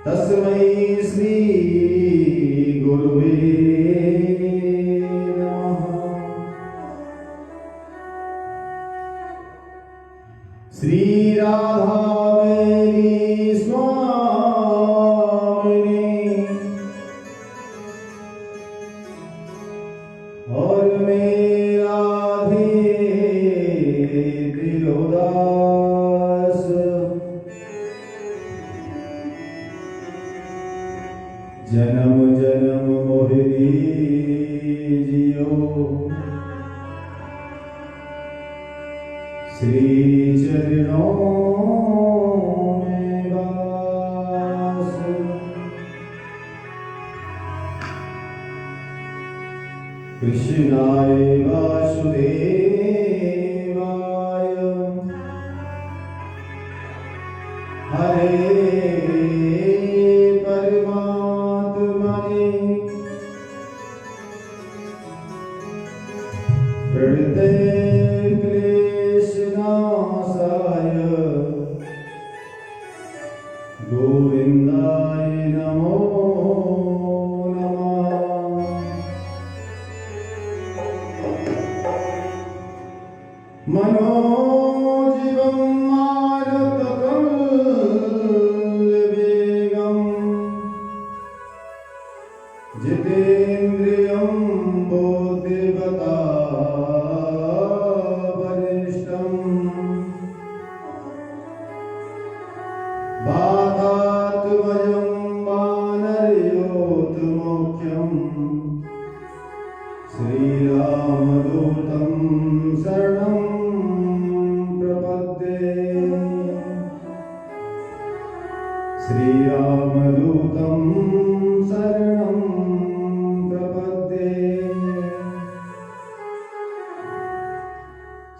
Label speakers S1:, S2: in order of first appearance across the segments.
S1: तस्मै श्री जन्म जन्म मोहि दीजियो श्री चरणों में वास। कृष्णाय वासुदेवाय हरे हृदय क्लेशनाशाय गोविंदाय नमो नमः। मनोजीवं मारुततुल्यवेगं जितेन्द्रियं बुद्धिमतां वातात्मजं वानरयोतमुख्यं श्रीरामदूतं शरणं प्रपद्ये। श्रीरामदूतं शरणं प्रपद्ये।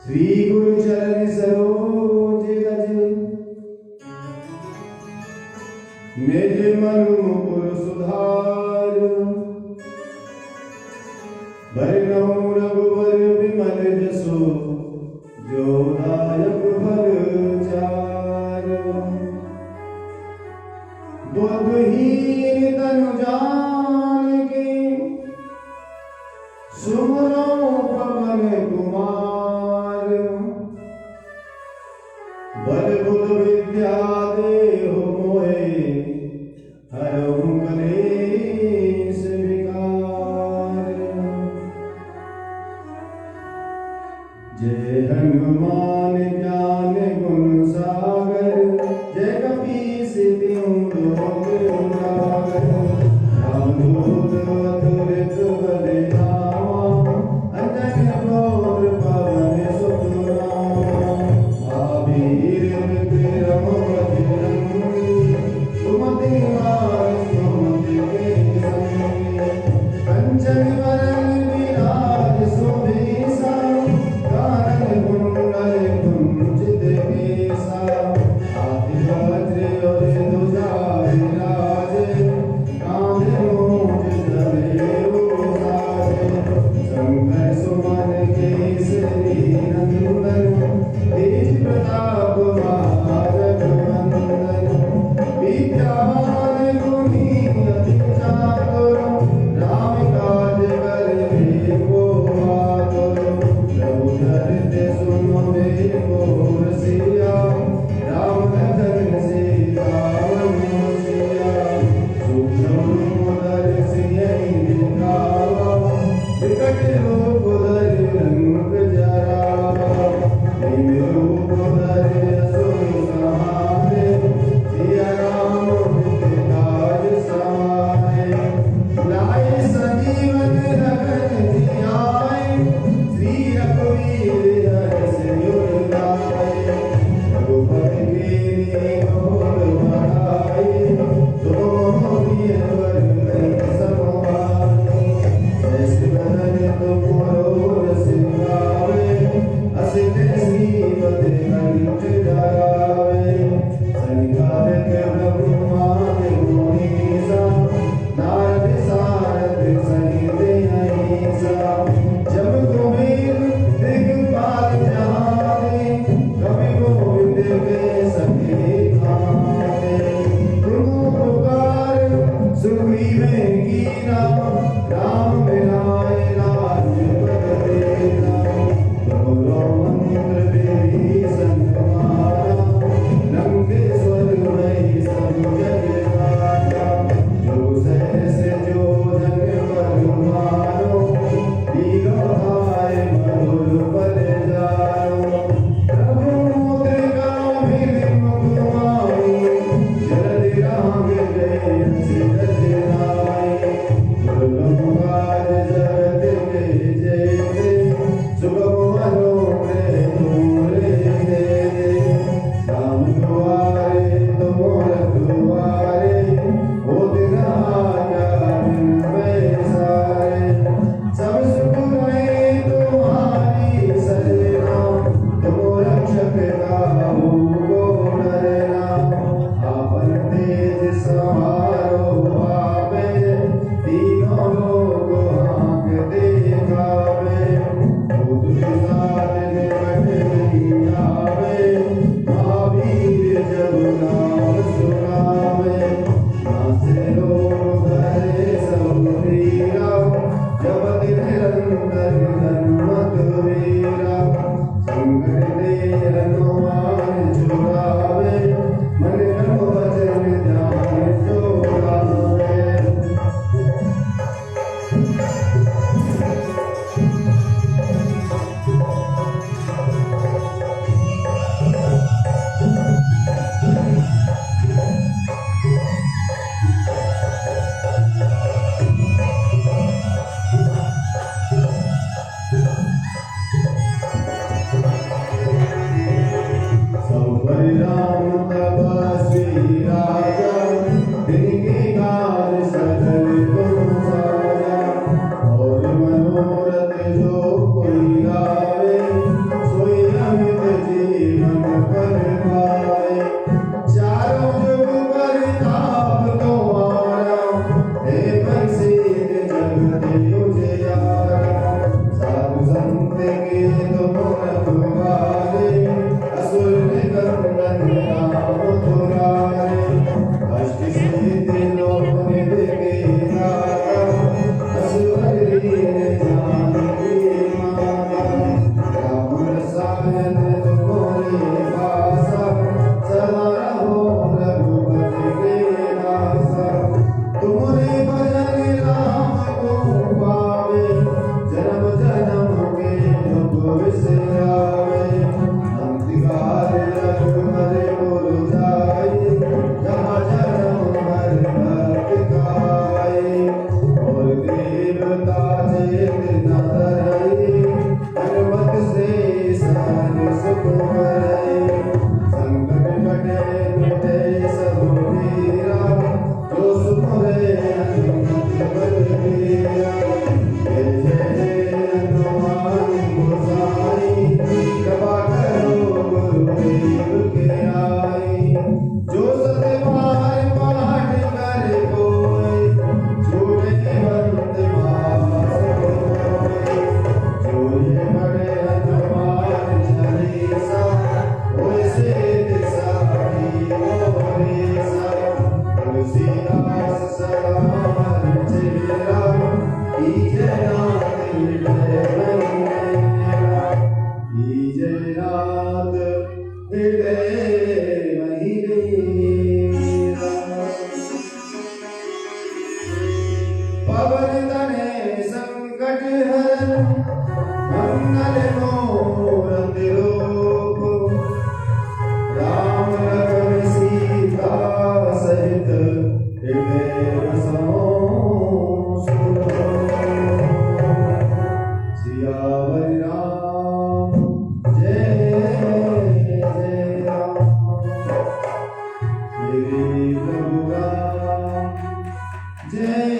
S1: श्री गुरु चरण सरोज रज निज मन मुकुर सुधार। बरनउँ रघुबर विमल जसु जो दायक फल चार। बुद्धहीन तनु जानिके सुमरो पवन कुमार। बल बुध विद्या देहु मोहे हरहु कलेश विकार। जय हनुमान ज्ञान गुण सागर जय कपीस तिहुँ लोक उजागर। रामदूत अतुलित बल धामा अंजनी पुत्र पवन सुत नामा। महावीर विक्रम बजरंगी सुमति निवार सुमति के संगी। कंचन वरन विराज सुबेसा कानन कुंडल कुंचित केसा। हाथी वज्र और ध्वजा विराजे कांधे मूंज जनेऊ साजे। शंकर सुमन केसरी नंदन तेज प्रताप महारघुनंदन। विद्यावान गुणी अति चातुर राम काज करिबे को आतुर। प्रभु धरते सुनो मेरो रसिया राम लखन सीता मन सिया। सूक्ष्म धरि सियहि दिखावा विकट रूप धरि रंग जरावा। भीम रूप धरि असुर संहारे सिया राम मित काज सवारे। लाए संजीवन लखन जियाए श्री रघुवीर हर्ष उर लाए। रघुपति कीन्ही घोर बड़ाई तुम मोहि वर नहीं समाई। जैस बदन तुम रोर सिंगावे असित श्रीपति कंठ धरावे। संकालिक ब्रह्मादि मुनीसा नारद सारद सहित अहिंसा। जब कुबेर दिगपाल जाने कवि गोविंद के सखे खाने। तुम पुकार सुग्रीव कीना राम मिलाए राज्य पद देना। बोलो मंत्र विभीषण तुम्हारा लंकेश्वर मही सब जग राजा। जो सहस जो जग पर मारो लीलो धाय मधुर पद जारो। प्रभु मुद्रिका मिलिम कुमारी जलधि राम जय सिरधि नाय। पवन तने संकट हरन मंगल मूर्ति रूप राम लखन सीता सहित हृदय बसो सुनो। सियावर राम जय जय राम। मेरे प्रभु राम जय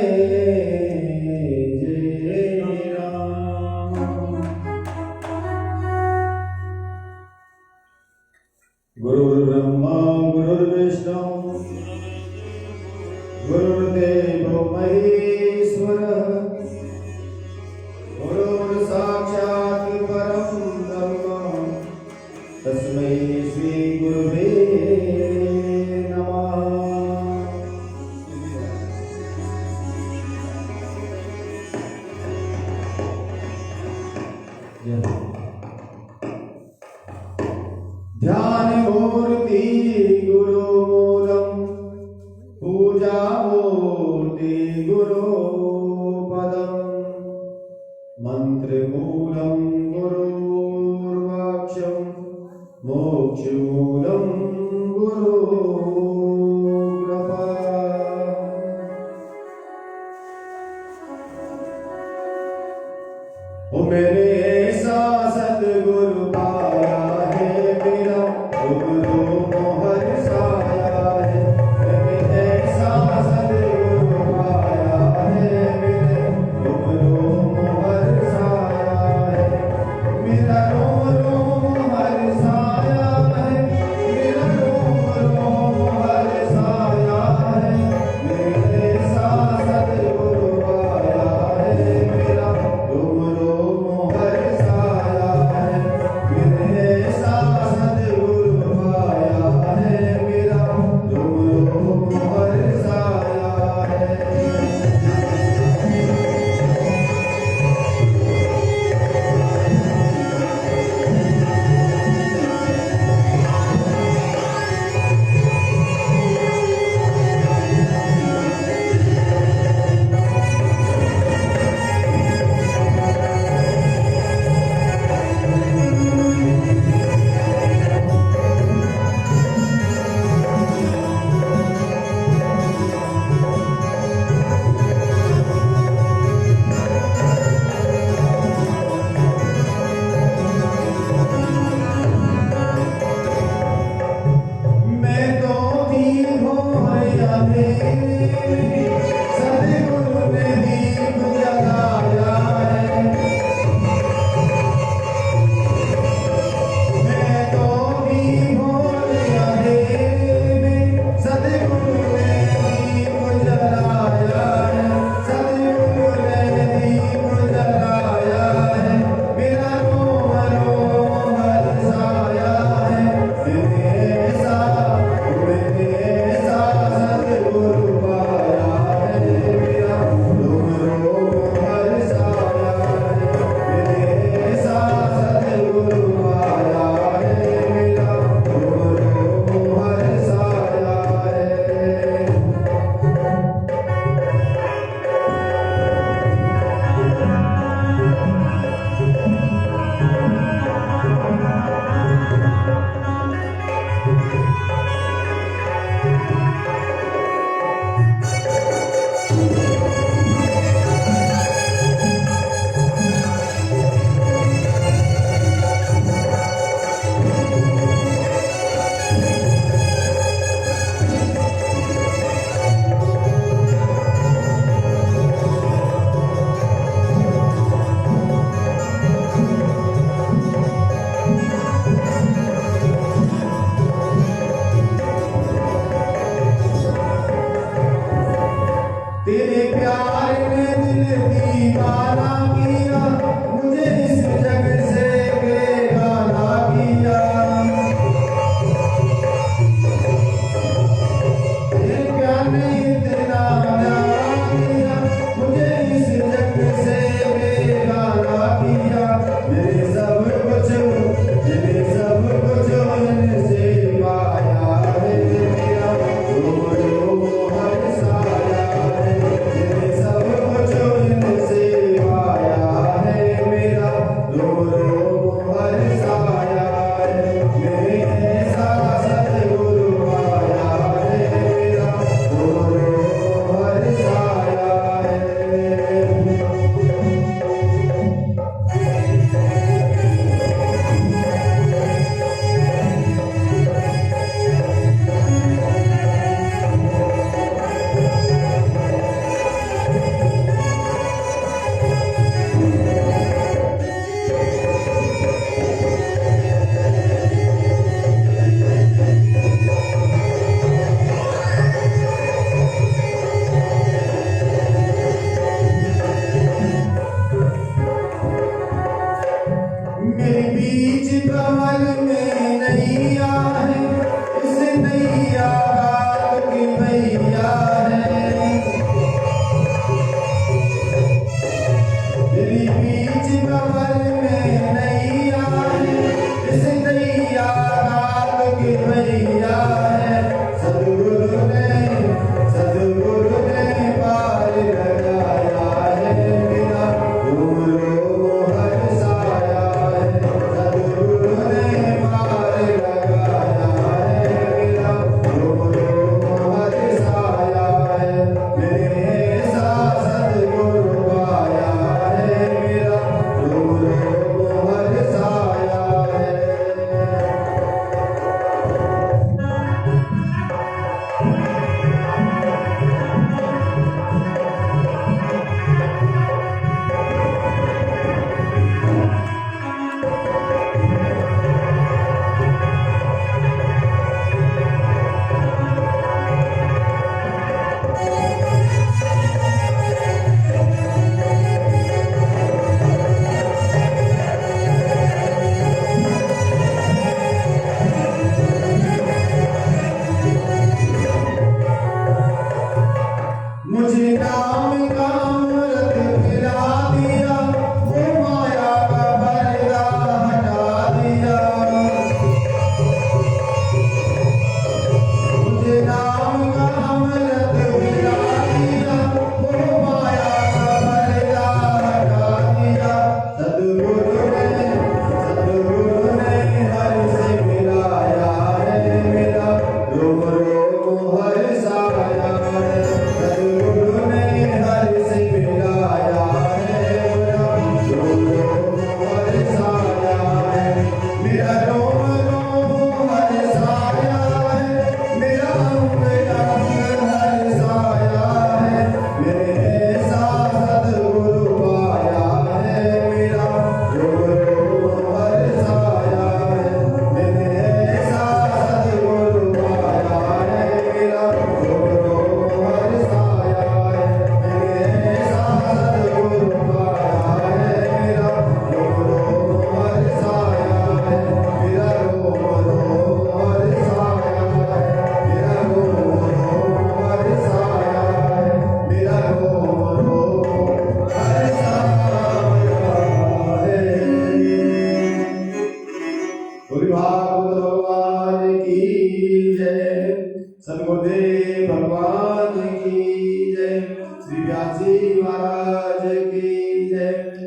S1: जय राम। गुरुर्ब्रह्मा गुरुर्विष्णु गुरुर्देवो महेश्वरः गुरुर्साक्षात् परं ब्रह्म तस्मै श्री गुरुवे नमः। ध्यान मूर्ति गुरुमूलम् पूजा मूर्ति गुरुपदम् मंत्रमूलं गुरुर्वाक्यं मोक्षमूलं गुरुकृपा। ओ मेरे ऐसा सद्गुरु पाया है मेरा गुरु मोहर साया है। मेरे ऐसा सद्गुरु पाया है मेरे गुरु मोहर साया है। मेरा रोम रोम हर साया है। मेरा रोम रोम हर साया है। मेरे ऐसा सद्गुरु पाया है मेरा रोम रोम हर साया है। मेरे ऐसा सद्गुरु पाया है मेरा रोम रोम हर साया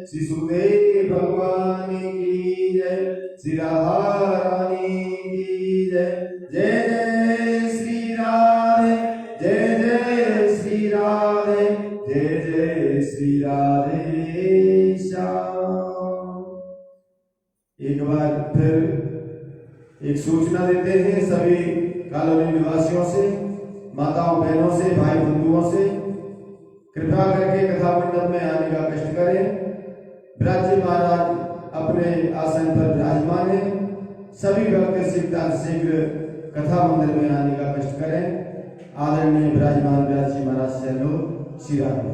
S1: श्री सुखदेव भगवान की जय, श्री राधा रानी की जय। जय जय श्री राधे, जय जय श्री राधे, जय जय श्री राधे श्याम। एक बार फिर एक सूचना देते हैं सभी कॉलोनी निवासियों से, माताओं बहनों से, भाई बंधुओं से, कृपा करके कथा मंडप में आने का कष्ट करें। ब्रज महाराज अपने आसन पर विराजमान है। सभी भक्त शीघ्र कथा मंदिर में आने का कष्ट करें। आदरणीय विराजमान ब्रज महाराज से लोग श्री राधे।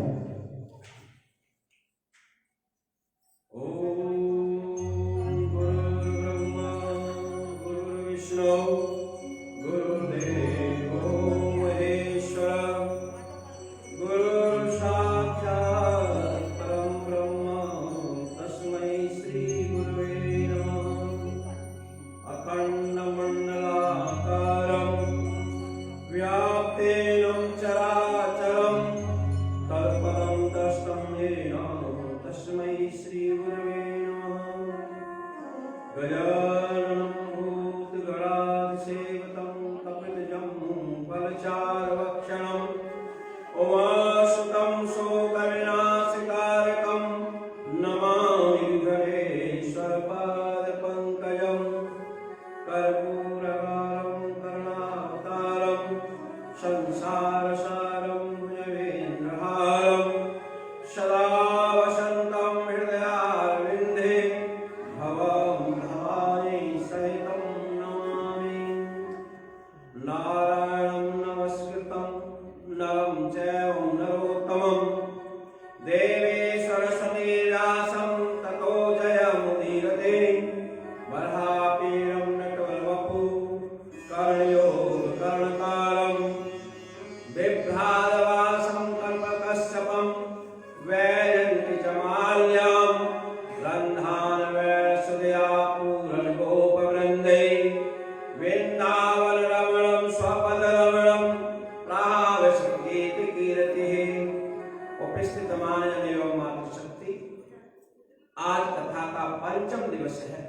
S2: आज कथा का पंचम दिवस है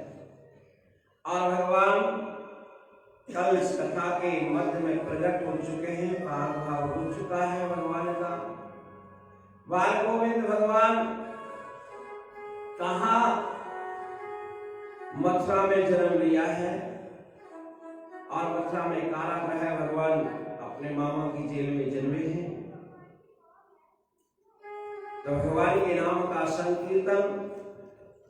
S2: और भगवान कल इस कथा के मध्य में प्रकट हो चुके हैं, प्रादुर्भाव हो चुका है भगवान का। बाल गोविंद भगवान कहाँ मथुरा में जन्म लिया है और मथुरा में कारागृह भगवान अपने मामा की जेल में जन्मे हैं। तो भगवान के नाम का संकीर्तन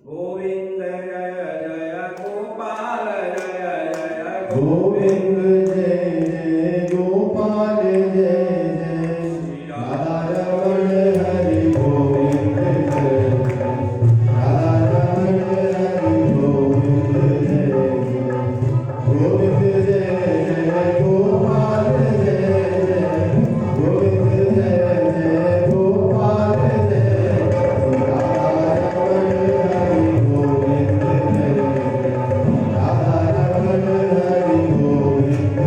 S2: गोविंद जय जय गोपाल जय जय
S1: गोविंद जय जय गोपाल जय जय राधा रमण हरि गोविंद जय राधा रमण हरि गोविंद जय गोविंद जय जय गोपाल जय जय गोविंद जय जय गोपाल जय राधा रमण हरि गोविंद जय राधा रमण हरि गोविंद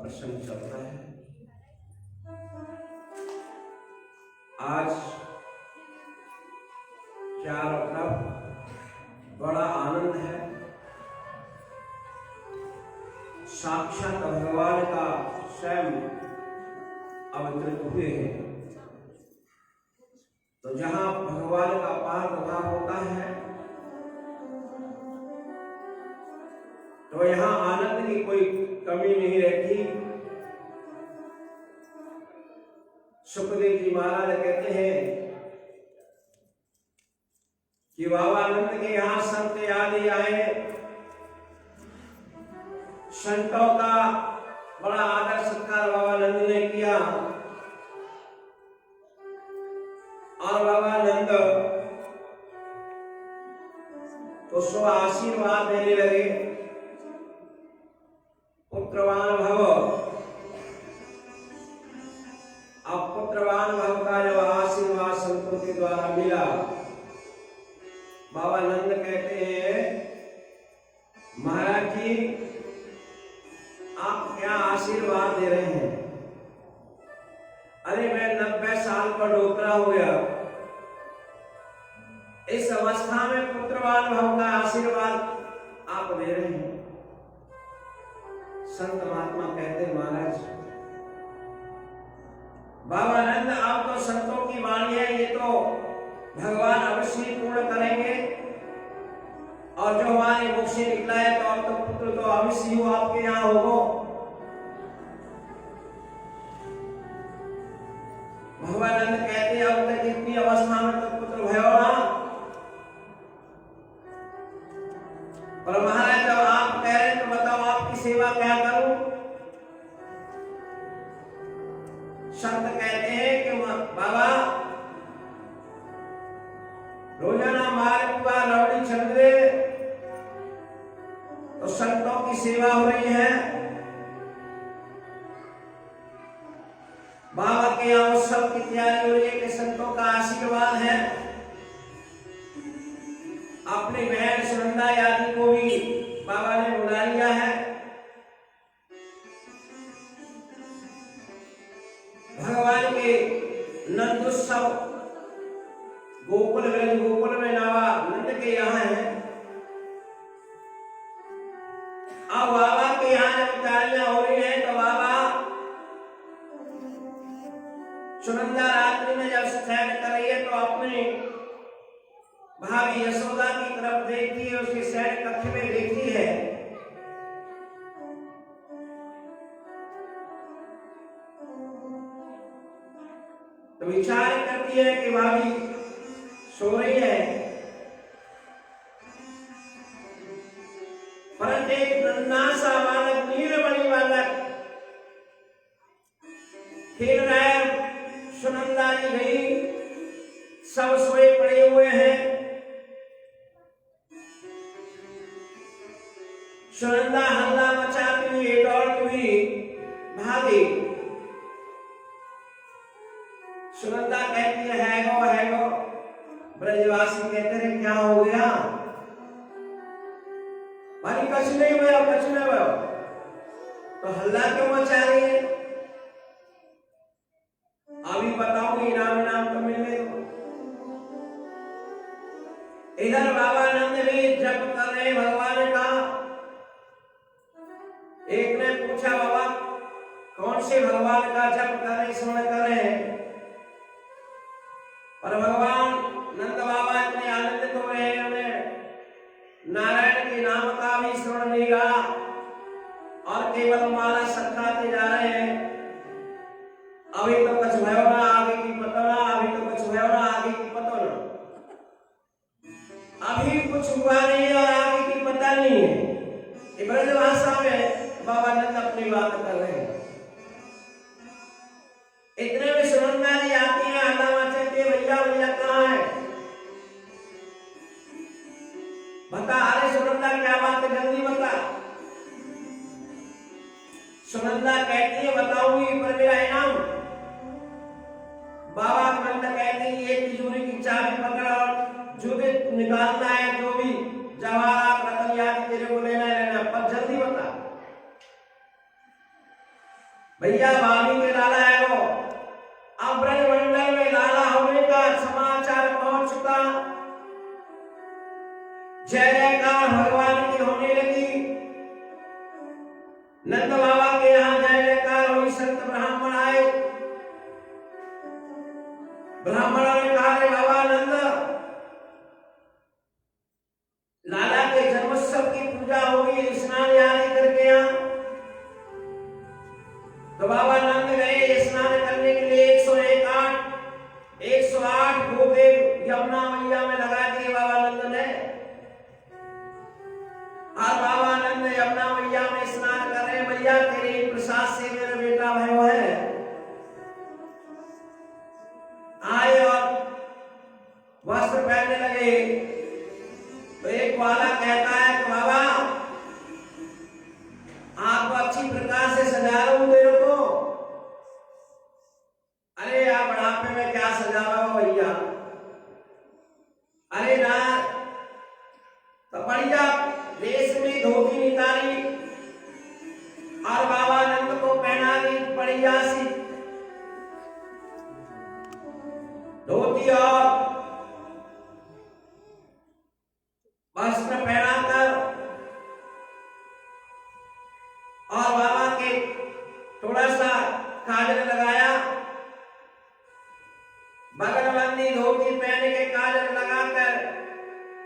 S2: प्रसंग चलता है। आज चारों तरफ बड़ा आनंद है। साक्षात भगवान का स्वयं अवतरित हुए हैं। तो जहां भगवान का प्रादुर्भाव होता है तो यहाँ आनंद की कोई कमी नहीं रहती। सुखदेव जी महाराज कहते हैं कि बाबा आनंद के यहाँ संत आदि आए, संतों का बड़ा आदर सत्कार बाबा नंद ने किया और बाबा नंद तो सो आशीर्वाद देने लगे, पुत्रवान भव। अब पुत्रवान भव का जब आशीर्वाद संतों के द्वारा मिला, बाबा नंद कहते हैं महाराज जी आप क्या आशीर्वाद दे रहे हैं? अरे मैं 90 साल का डोकरा हो गया, इस अवस्था में पुत्रवान भव का आशीर्वाद आप दे रहे हैं। संत महात्मा कहते महाराज बाबा नंद आप तो संतों की वाणी है, ये तो भगवान अवश्य पूर्ण करेंगे और जो हमारे मुख से निकला है तो अब तो पुत्र तो अवश्य हो आपके यहाँ होगो। भगवानंद कहते अब तक इतनी अवस्था में तो पुत्र भयो ना, पर महाराज जब आप कह रहे हैं तो बताओ आपकी सेवा क्या करूं? संत कहते हैं कि बाबा रोजाना मार्ग पर रौड़ी चल रहे तो संतों की सेवा हो रही है। बाबा के यहाँ उत्सव की तैयारी हो रही है कि संतों का आशीर्वाद है। अपनी बहन सुनंदा आदि को भी बाबा ने बुला लिया है। भगवान के नंदोत्सव गोकुल में नावा नंद के यहाँ है। अब बाबा के यहाँ जब तैयारियां हो रही है तो बाबा सुनंदा रात्रि में जब शयन कर रही है तो अपनी भाभी यशोदा की तरफ देखती है, उसके शयन कक्ष में देखती है। तो विचार करती है कि भाभी सो रही है, परंतु एक नन्हा सा बालक नीलमणि बालक खेल रहा है। सुनंदा जी गई, सब सोए पड़े हुए हैं। सुनंदा हल्ला मचाती हुई दौड़ती हुई भागी। सुनंदा कहती है गो। ब्रजवासी कहते हैं क्या हो गया? भाई कुछ नहीं हुआ। तो हल्ला क्यों मचा रही है? अभी बताऊंगी, इनाम तो मिलने दो। इधर बाबा नंद भी जप कर रहे भगवान का। एक ने पूछा बाबा कौन से भगवान का जप कर रहे, स्मरण कर रहे हैं? पर भगवान नंद बाबा इतने आनंदित हो रहे हैं, उन्हें नारायण के नाम का भी स्मरण नहीं रहा और केवल माला सखाते जा रहे हैं। अभी तो कुछ भयो ना, आगे की पता ना, अभी तो कुछ भयो ना, आगे की पता ना। अभी कुछ हुआ नहीं और आगे की पता नहीं है। ब्रज भाषा में बाबा नंद अपनी बात कर रहे हैं। इतने में सुनंदा जी आती है, हल्ला मचाती है, भैया कहाँ है? बता। अरे सुनंदा क्या बात है, जल्दी बता। सुनंदा कहती है बताऊंगी पर मेरा इनाम। बाबा नंद कहते हैं ये तिजोरी की चाबी पकड़ और जो भी निकालना है, जो भी जवाहरात रतन याद तेरे को लेना है, पर जल्दी बता। भैया भाभी के लाला है वो। अब ब्रजमंडल में लाला होने का समाचार पहुंच चुका। जय जयकार भगवान की होने लगी। नंद बाबा के यहाँ जय जयकार हुई। संत ब्राह्मण आए। ब्राह्मणों ने कहा, रे बाबा नंद, लाला के जन्मोत्सव की पूजा होगी, स्नान आदि करके यहाँ। तो बाबा नंद गए स्नान करने के लिए। 108 गोते यमुना मैया में लगा दिए बाबा नंद ने। और बाबा नंद यमुना मैया में स्नान कर रहे। मैया तेरे प्रसाद से मेरा बेटा भयो है। आए और वस्त्र पहनने लगे। तो एक वाला कहता है कि बाबा आपको अच्छी प्रकार से सजा रहा हूं मेरे को। अरे यार बुढ़ापे में क्या सजावा हो भैया। अरे ना तो बढ़िया देश में धोती निकाली और बाबा नंद को पहना दी बढ़िया सी धोती और वस्त्र पहनाकर। और बाबा के थोड़ा सा काजल लगाया। बगलबंदी धोती पहन के काजल लगाकर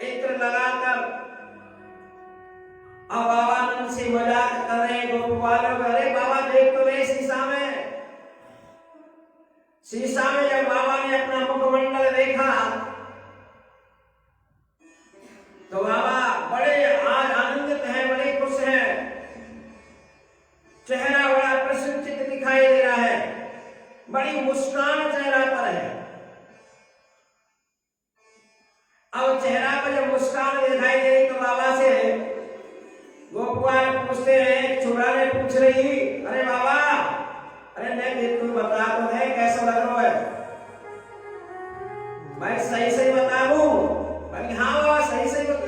S2: इत्र लगाकर अब बाबा नंद से मजाक कर रहे हैं गोपालों। अरे बाबा देख तो रहे शीशा में। शीशा में जब बाबा ने अपना मुखमंडल देखा तो बाबा बड़े आज आनंदित हैं, बड़े खुश हैं। चेहरा बड़ा प्रसन्नचित्त दिखाई दे रहा है। बड़ी मुस्कान चेहरा पर है। अब चेहरा पर जब मुस्कान दिखाई दे रही तो बाबा से गोपाल पूछते हैं। छोरा ने पूछ रही, अरे बाबा, अरे नहीं तू बता तो है कैसा लग रहा है। भाई सही सही बता दूं। भाई हाँ बाबा सही सही बता।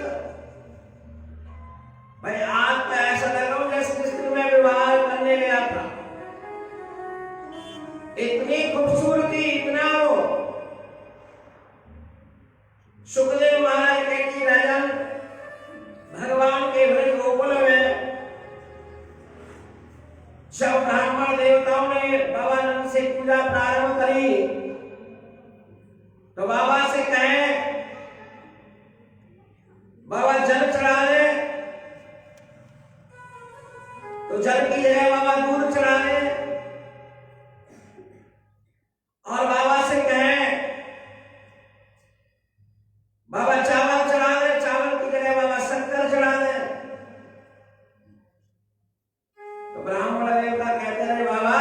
S2: भाई आज तो ऐसा लग रहा हूं जैसे जिस दिन मैं विवाह करने गया था। इतनी खूबसूरती, इतना वो। सुखदेव महाराज कहती राजन भगवान के ब्रज गोकुल में जब ब्राह्मण देवताओं ने बाबा नंद से पूजा प्रारंभ करी तो बाबा से कहे बाबा जल चढ़ा दे। तो जल की जगह बाबा दूध चढ़ा दे। और बाबा से कहे बाबा चावल चढ़ा दे। चावल की जगह बाबा शक्कर चढ़ा दे। तो ब्राह्मण देवता कहते हैं बाबा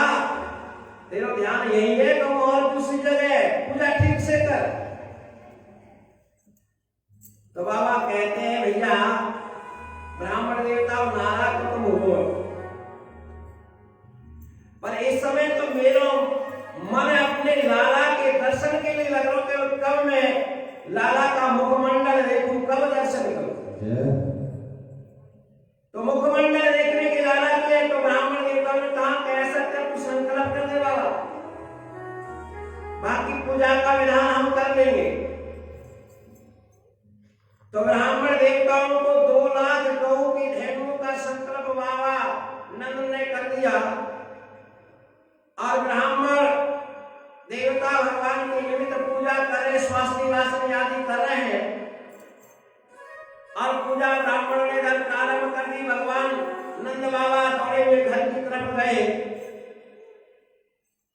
S2: तेरा ध्यान यही है तो और दूसरी जगह पूजा ठीक से कर। तो बाबा कहते हैं भैया ब्राह्मण देवता और नाराज तो तुम हो, पर इस समय तो मेरा मन अपने लाला के दर्शन के लिए लग रहा है। कब मैं लाला का मुखमंडल देखूं, कब दर्शन करूं। तो मुखमंडल देखने के लाला के तो ब्राह्मण देवताओं ने कहा कैसा कर तू संकल्प कर दे बाबा, बाकी पूजा का विधान हम कर लेंगे। तो ब्राह्मण देवताओं को 2 लाख गऊ की धेनुओं का संकल्प बाबा नंद ने कर दिया। और ब्राह्मण देवता भगवान की निमित्त पूजा कर रहे, स्वास्थ्य वासन आदि कर रहे हैं। और पूजा ब्राह्मणों ने जब प्रारंभ कर दी, भगवान नंद बाबा दौड़े हुए घर की तरफ गए।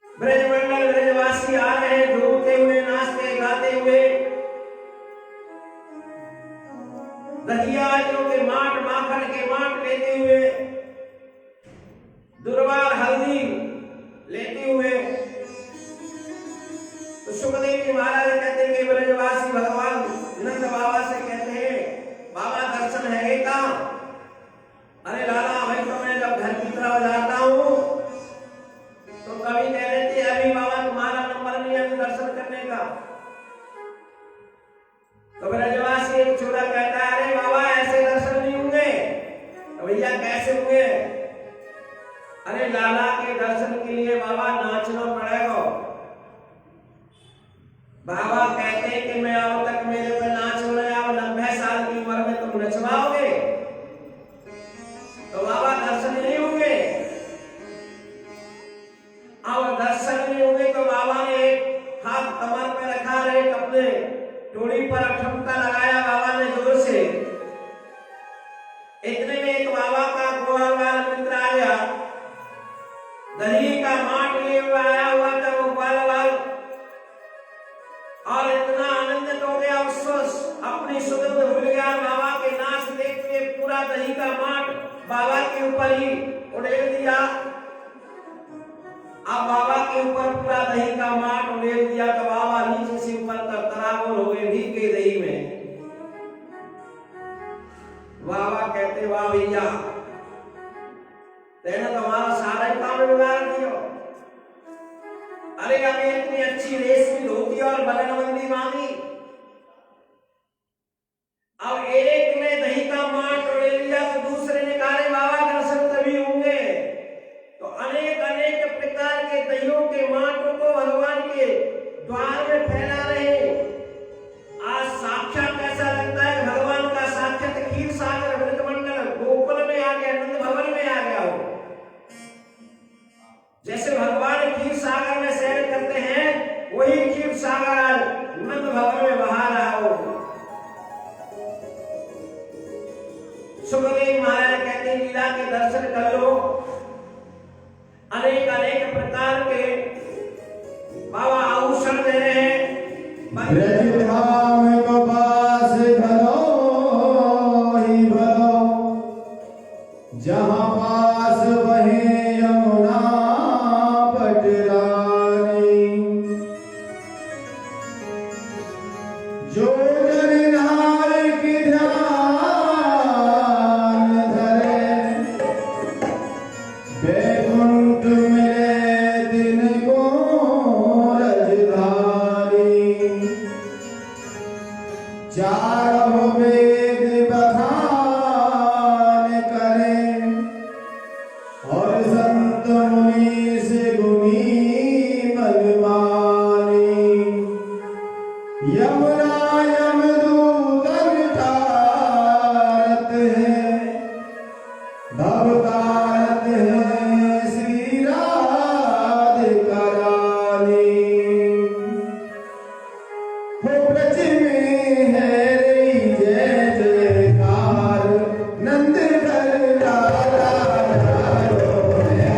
S2: ब्रजमंडल ब्रजवासी आ रहे, झूमते हुए, नाचते गाते हुए। दधियाओं के माट, माखन के माट लेते हुए, दुर्वार हल्दी लेते हुए। तो सुखदेव जी महाराज कहते हैं कि ब्रजवासी भगवान नंद बाबा से कहते हैं बाबा दर्शन है का। अरे लाला भाई तो मैं जब घर की तरफ जाता हूँ तो कभी कह देते अभी बाबा तुम्हारा नंबर नहीं है दर्शन करने का। तो ब्रजवासी एक छोरा कहता है अरे बाबा ऐसे दर्शन नहीं होंगे, अरे लाला के दर्शन के लिए बाबा नाचना पड़ेगा। बाबा कहते हैं कि मैं अब तक मेरे पे नाच रहे, अब 90 साल की उम्र में तुम नचवाओगे तो बाबा दर्शन नहीं होंगे। अब दर्शन नहीं होंगे तो बाबा ने एक हाथ कमर पे रखा, एक अपने टोड़ी पर ठुमका लगाया बाबा ने जोर से। इतने में एक बाबा का ग्वाल वाला मित्र आया, दही का माट लिए हुआ आया हुआ था वो ग्वाल वाल, और इतना आनंदित हो गया उस अपनी सुगंध भूल गया। बाबा के नाच देख के पूरा दही का माट बाबा के ऊपर ही उड़ेल दिया। अब बाबा के ऊपर पूरा दही का माट उड़ेल दिया तो बाबा नीचे से ऊपर तक तराबोर हो गए भीग गए दही में। बाबा कहते वाह भैया, तेने तो हमारा सारा ही काम बिगाड़ दिया। अरे अभी इतनी अच्छी रेशमी धोती और बगलबंदी मांगी, अब एक ने दही का माट उड़ेल लिया तो दूसरे ने कहा बाबा दर्शन तभी होंगे। तो अनेक अनेक प्रकार के दहियों के माटों को भगवान के द्वार में फैला रहे। आज साक्षात ऐसा लगता है भगवान का साक्षात क्षीर सागर वृंदमंडल गोकुल में आ गया, नंद भवन में आ गया हो। जैसे भगवान क्षीर सागर में सैर करते हैं वही क्षीर सागर नंद भवन में बहा रहा हो। सुखदेव महाराज कहते हैं लीला के दर्शन कर लो। अनेक अनेक प्रकार के बाबा आभूषण दे रहे हैं।
S1: ब्रजधाम को पास भलो ही भलो, जहाँ पास बहे यमुना पटरानी। जो जगन्नाथ की ध्यान धरे, बैकुंठ मिले दिन को रजधारी। चारों वेद बखान करें और संत मुनि से गुनी मनमानी। यमुना यमदूतन तारत है, भवतारत है श्री राधिका रानी। हो ब्रज में है रे जय जयकार, नंद घर लाला लालो है।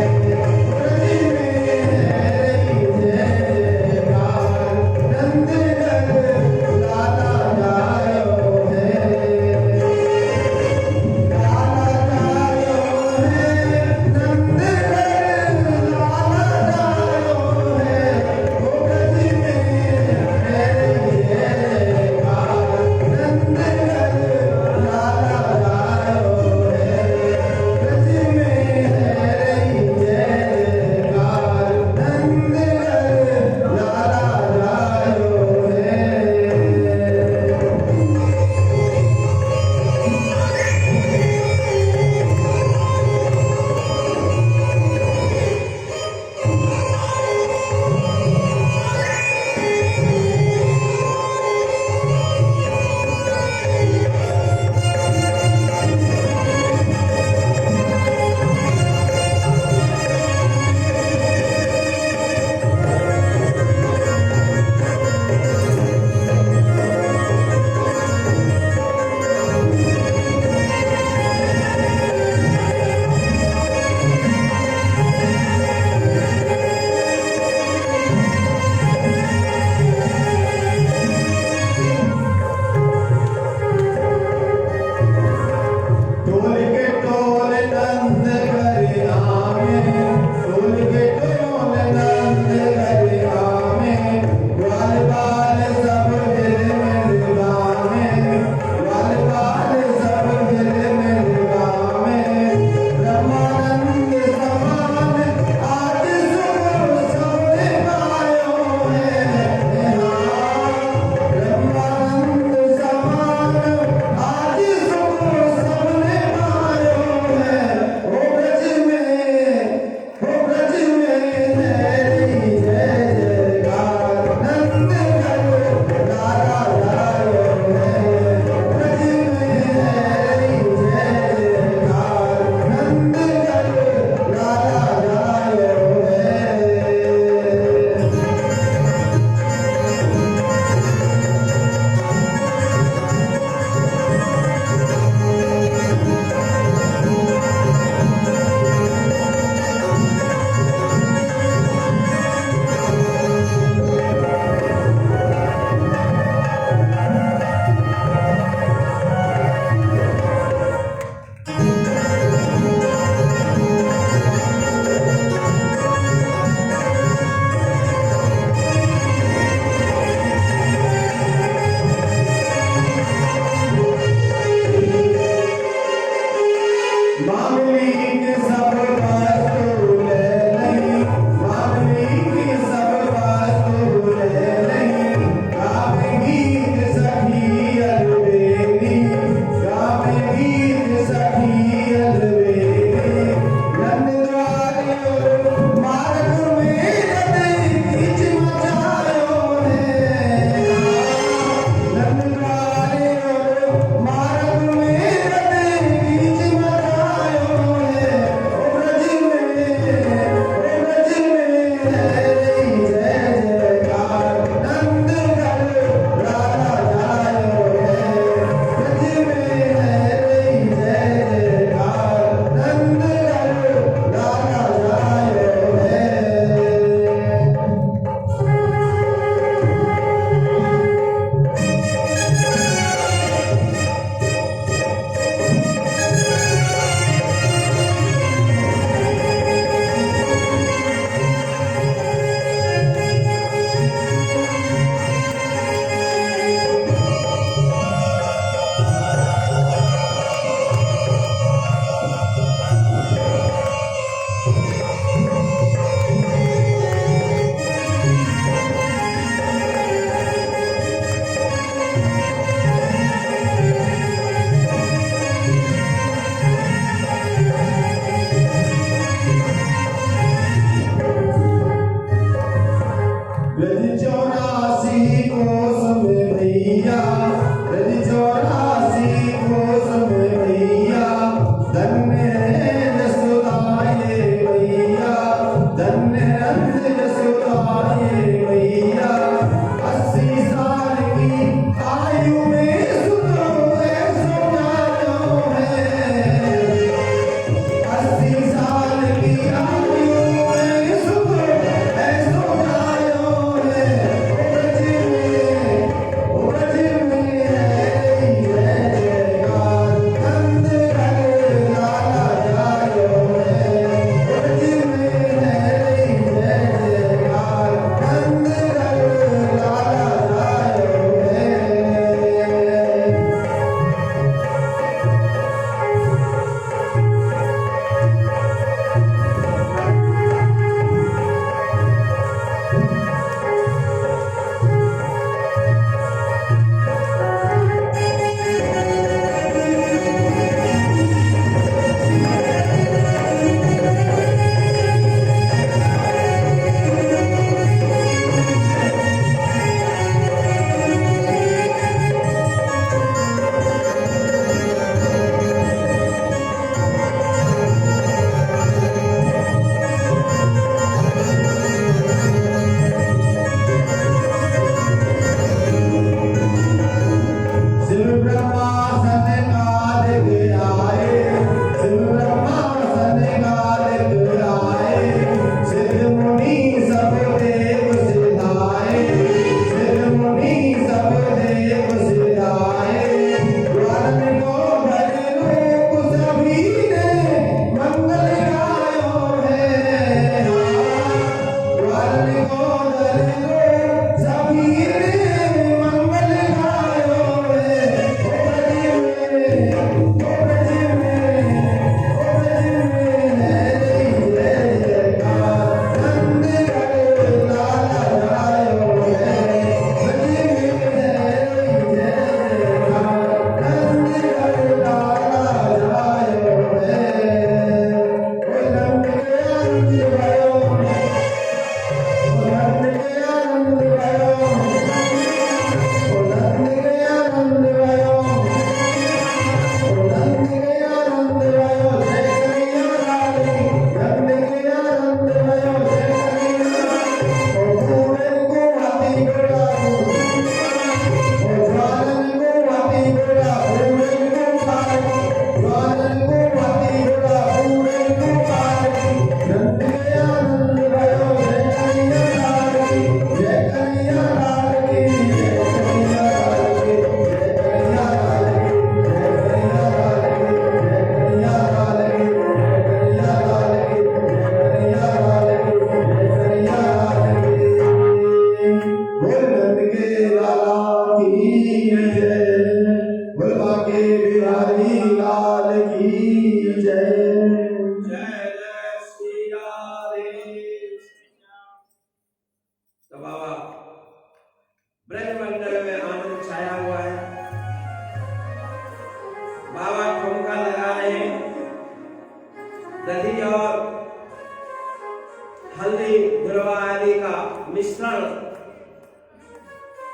S2: हल्दी गुलवा आदि का मिश्रण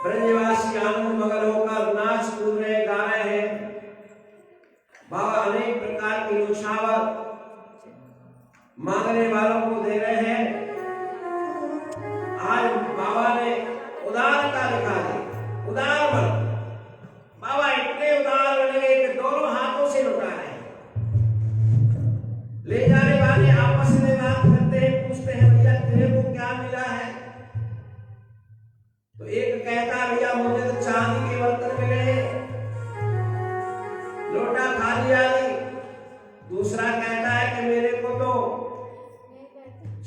S2: ब्रजवासी आनंद मगन होकर नाच कूद रहे, गा रहे हैं। बाबा अनेक प्रकार की न्यौछावर मांगने वालों को दे रहे हैं। आज बाबा ने उदारता दिखा दी, उदार बन। बाबा इतने उदार बन गए कि दोनों हाथों से लुटा रहे हैं। ले जाने वाले आपस में बात करते हैं, पूछते हैं भैया तेरे को क्या मिला है? तो एक कहता है भैया मुझे तो चांदी के बर्तन मिले, लोटा खाली आई। दूसरा कहता है कि मेरे को तो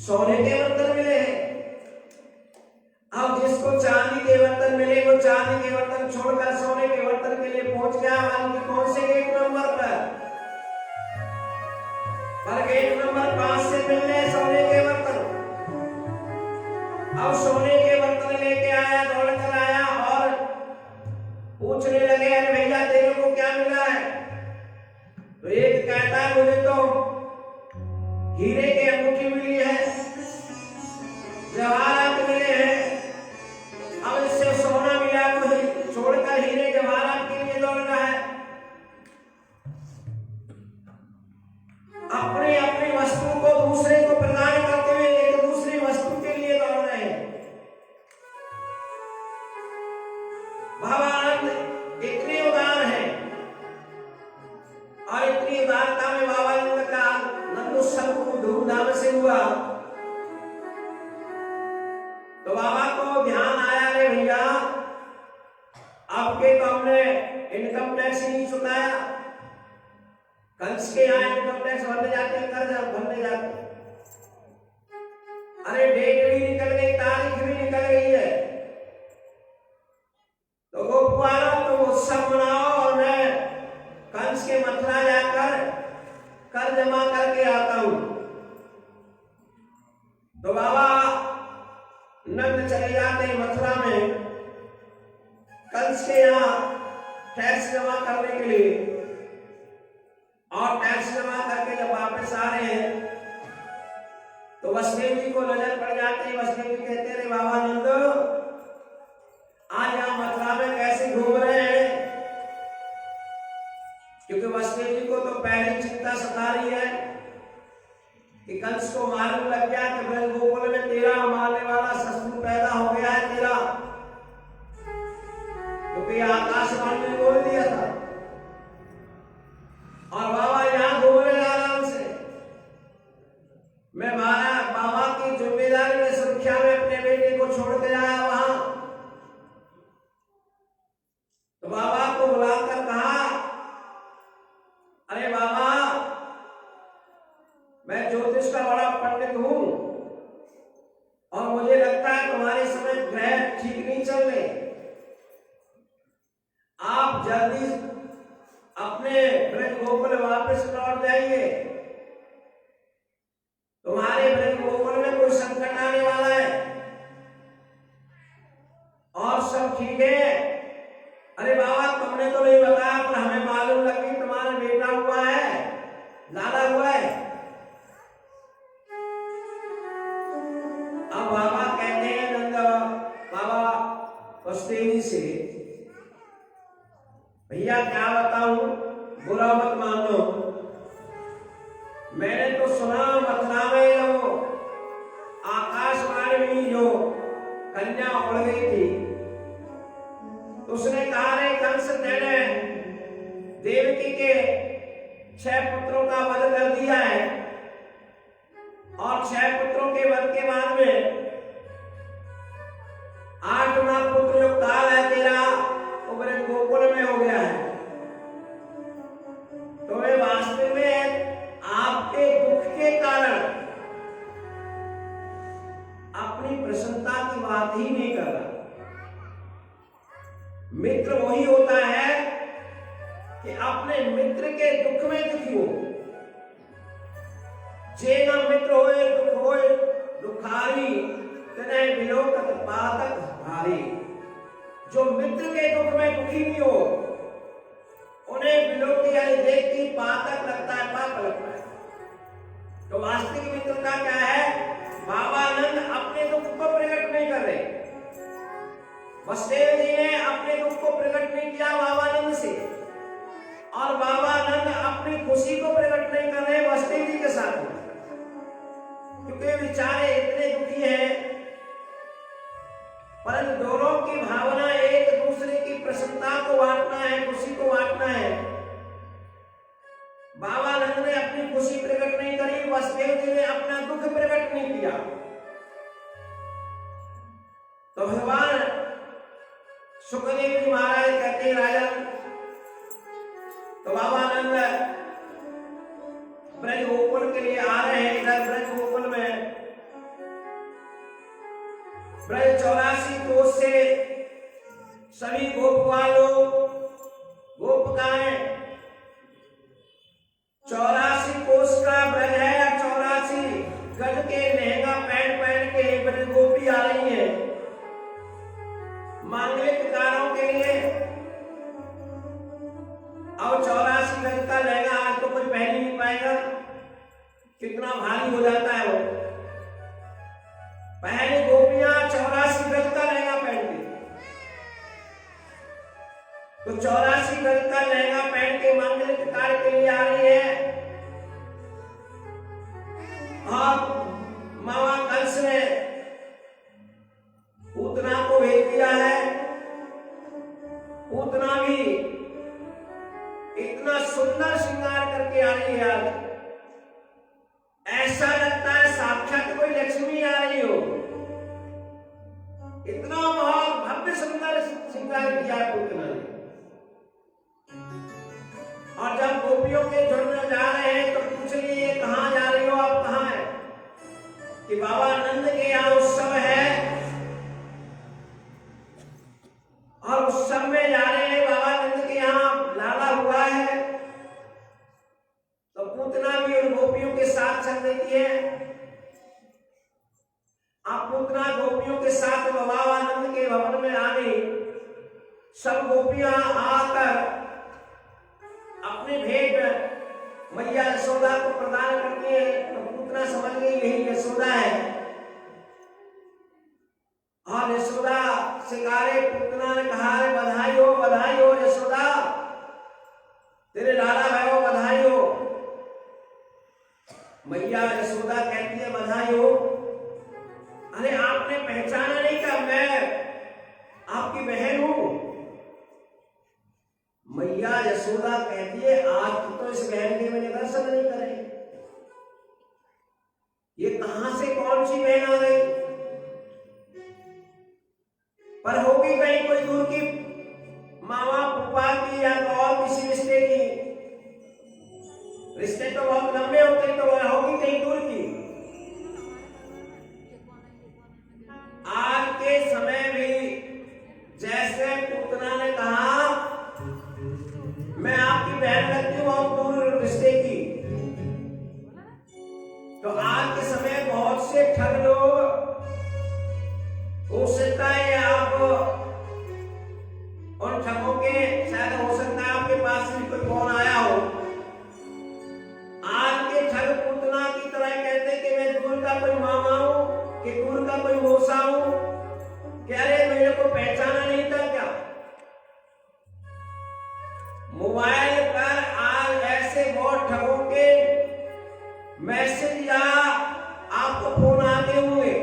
S2: सोने के बर्तन मिले हैं। अब जिसको चांदी के बर्तन मिले वो चांदी के बर्तन छोड़कर सोने के बर्तन के लिए पहुंच गया मालिक कौन से गेट नंबर पर गेट नंबर 5 से मिलने सोने के बर्तन। अब सोने के बर्तन लेके आया, दौड़ कर आया और पूछने लगे अरे भैया तेरे को क्या मिला है? तो एक कहता है मुझे तो हीरे की अंगूठी मिली है, जवाहरात मिले हैं। अब इससे सोना मिला तो छोड़कर हीरे जवाहरात के लिए दौड़ना है। अपनी अपनी वस्तु को दूसरे को प्रदान करते हुए एक दूसरी वस्तु के लिए दौड़ रहे हैं। बाबा आनंद इतने उदार हैं और इतनी उदारता में बाबा आनंद का नंदोत्सव खूब धूमधाम से हुआ। तो बाबा को ध्यान आया रे भैया आपके तो हमने इनकम टैक्स नहीं चुकाया। कंस के यहाँ इनकम टैक्स भरने जाते हैं, कर्ज भरने जाते हैं। अरे डेट भी निकल गई, तारीख भी निकल गई है, तो गोपालों तुम उत्सव मनाओ और मैं कंस के मथुरा जाकर कर जमा करके आता हूं। तो बाबा नंद चले जाते हैं मथुरा में कंस के यहाँ टैक्स जमा करने के लिए। और टैक्स जमा करके जब वापस आ रहे हैं तो वसुदेव जी को नजर पड़ जाती है। वसुदेव जी कहते हैं बाबा नंद आज यहाँ मथुरा में कैसे घूम रहे हैं? क्योंकि वसुदेव जी को तो पहली चिंता सता रही है कि कंस को मालूम लग गया कि ब्रज गोकुल में तेरा मारने वाला शत्रु पैदा हो गया है तेरा, क्योंकि आकाशवाणी ने बोल दिया था। और बाबा यहाँ घूम रहे आराम से। मैं बाबा की जिम्मेदारी में सुरक्षा में अपने बेटे को छोड़ के आया वहां। तो बाबा को बुलाकर कहा अरे बाबा मैं ज्योतिष का बड़ा पंडित हूं और मुझे लगता है तुम्हारे समय ग्रह ठीक नहीं चल रहे। आप जल्दी अपने ब्रज गोकुल वापस लौट जाइए। तुम्हारे ब्रज गोकुल में कोई संकट आने वाला है। और सब ठीक है? अरे बाबा तुमने तो नहीं बताया पर हमें मालूम लगी तुम्हारा बेटा हुआ है, लाला हुआ है। अब बाबा कहते हैं नंद बाबा वसुदेव जी से भैया क्या बताऊं, बुरा मत मानो। मैंने तो सुना मथुरा में जो आकाशवाणी में जो कन्या उड़ गई थी तो उसने कहा रे कंस तेने देवकी के 6 पुत्रों का वध कर दिया है और 6 पुत्रों के वध के बाद में 8वां पुत्र जो काल है तेरा वो ब्रज गोकुल में हो गया है। तो मैं वास्तव में आपके दुख के कारण अपनी प्रसन्नता की बात ही नहीं कर रहा। मित्र वही होता है कि अपने मित्र के दुख में दुखी हो। जेना मित्र होए दुख होए दुखारी तने विलोकत पातक भारी। जो मित्र के दुख में दुखी नहीं हो उन्हें विलोकी यानी देखती पातक लगता है, पाप लगता है। तो वास्तविक मित्रता क्या है? बाबा वसुदेव जी ने अपने दुख को प्रकट नहीं किया बाबानंद से, और बाबानंद अपनी खुशी को प्रकट नहीं कर रहे वसुदेव जी के साथ में, क्योंकि बेचारे इतने दुखी हैं। परंतु दोनों की भावना एक दूसरे की प्रसन्नता को बांटना है, खुशी को बांटना है। बाबानंद ने अपनी खुशी प्रकट नहीं करी, वसुदेव जी ने अपना दुख प्रकट नहीं किया। तो भगवान सुखदेव जी महाराज कहते हैं राजन, तो बाबानंद ब्रज गोकुल के लिए आ रहे हैं। इधर ब्रज गोकुल में ब्रज 84 कोस से सभी गोपवालों गोपिकाएं, 84 कोस का ब्रज है, 84 गज के लहंगा पहन के ब्रज गोपी आ रही है मांगलिक कार्यों के लिए। और 84 गज का लहंगा आज तो कोई पहन ही नहीं पाएगा, कितना भारी हो जाता है वो। पहले गोपियां 84 गज का लहंगा पहनती, तो 84 गज का लहंगा पहन के मंगलिक कार्य के लिए आ रही है। और मामा कंस ने पूतना को भेज दिया है। पूतना भी इतना सुंदर श्रृंगार करके आ रही है, आज ऐसा लगता है साक्षात कोई लक्ष्मी आ रही हो। इतना बहुत भव्य सुंदर श्रृंगार किया है पूतना ने। और जब गोपियों के झुंड में जा रहे हैं तो पूछ लिए कहां जा रही हो आप, कहां है? कि बाबा नंद के यहाँ उत्सव है और उत्सव में जा रहे हैं, बाबा नंद के यहाँ लाला हुआ है। तो पूतना भी उन गोपियों के साथ चल रही है। अब पूतना गोपियों के साथ बाबानंद के भवन में आ गई। सब गोपियां आकर अपने भेंट मैया यशोदा को प्रदान करती है। तो पूतना समझ गई यही यशोदा है, और यशोदा शिकारे पूतना ने कहा बधाई हो यशोदा, तेरे लाला भाई हो, बधाई हो। मैया यशोदा कहती है बधाई हो। अरे आपने पहचाना नहीं क्या मैं आपकी बहन हूं? मैया यशोदा कहती है आज तो इस बहन के मैंने दर्शन नहीं करे, ये कहां से कौन सी बहन आ गई? पर होगी कहीं कोई दूर की मामा फूफा की या तो और किसी रिश्ते की। रिश्ते तो बहुत लंबे होते, तो वह होगी कहीं दूर की। आज के समय भी जैसे पूतना ने कहा मैं आपकी बहन लगती हूं बहुत दूर रिश्ते की, तो आज के समय बहुत से ठग लोग, हो सकता है आप उन ठगों के, शायद हो सकता है आपके पास भी कोई फोन आया हो। आज के ठग पूतना की तरह कहते कि मैं दूर का कोई मामा हूं, कि दूर का कोई मौसा हूं, कह रहे मेरे को पहचाना नहीं था क्या? मोबाइल पर आज ऐसे बहुत ठगों के मैसेज या आपको फोन आते होंगे,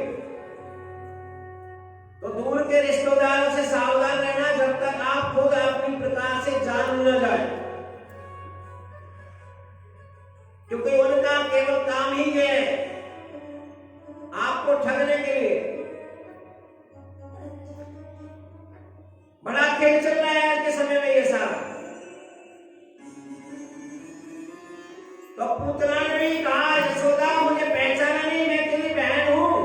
S2: तो दूर के रिश्तेदारों से सावधान रहना जब तक आप खुद अपनी प्रकार से जान न जाए, क्योंकि उनका केवल काम ही है आपको ठगने के लिए। बड़ा खेल चल रहा है आज के समय में ये सारा। तो पूतना ने भी कहा यशोदा मुझे पहचाना नहीं, मैं तेरी बहन हूं।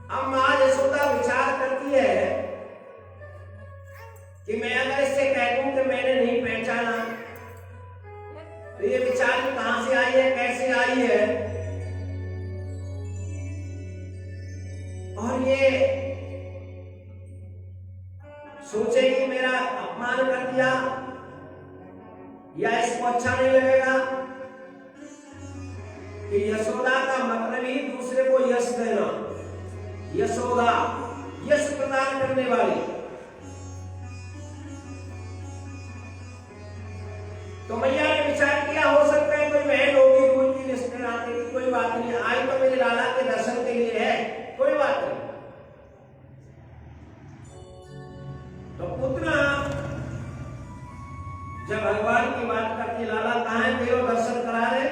S2: अब मां यशोदा विचार करती है कि मैं अगर इससे कह दूं कि मैंने नहीं पहचाना तो ये विचार कहां से आई है, कैसे आई है, और ये सोचेगी मेरा अपमान कर दिया या इसको अच्छा नहीं लगेगा। कि यशोदा का मतलब ही दूसरे को यश देना। यशोदा यश प्रदान करने वाली। तो मैया ने विचार किया, हो सकता है कोई बहन होगी रोज की रिश्ते नाते की, कोई बात नहीं, आज तो मेरे लाला के दर्शन के लिए है, कोई बात नहीं। तो पुतना जब भगवान की बात करती, लाला कहाँ है, देव दर्शन करा रहे।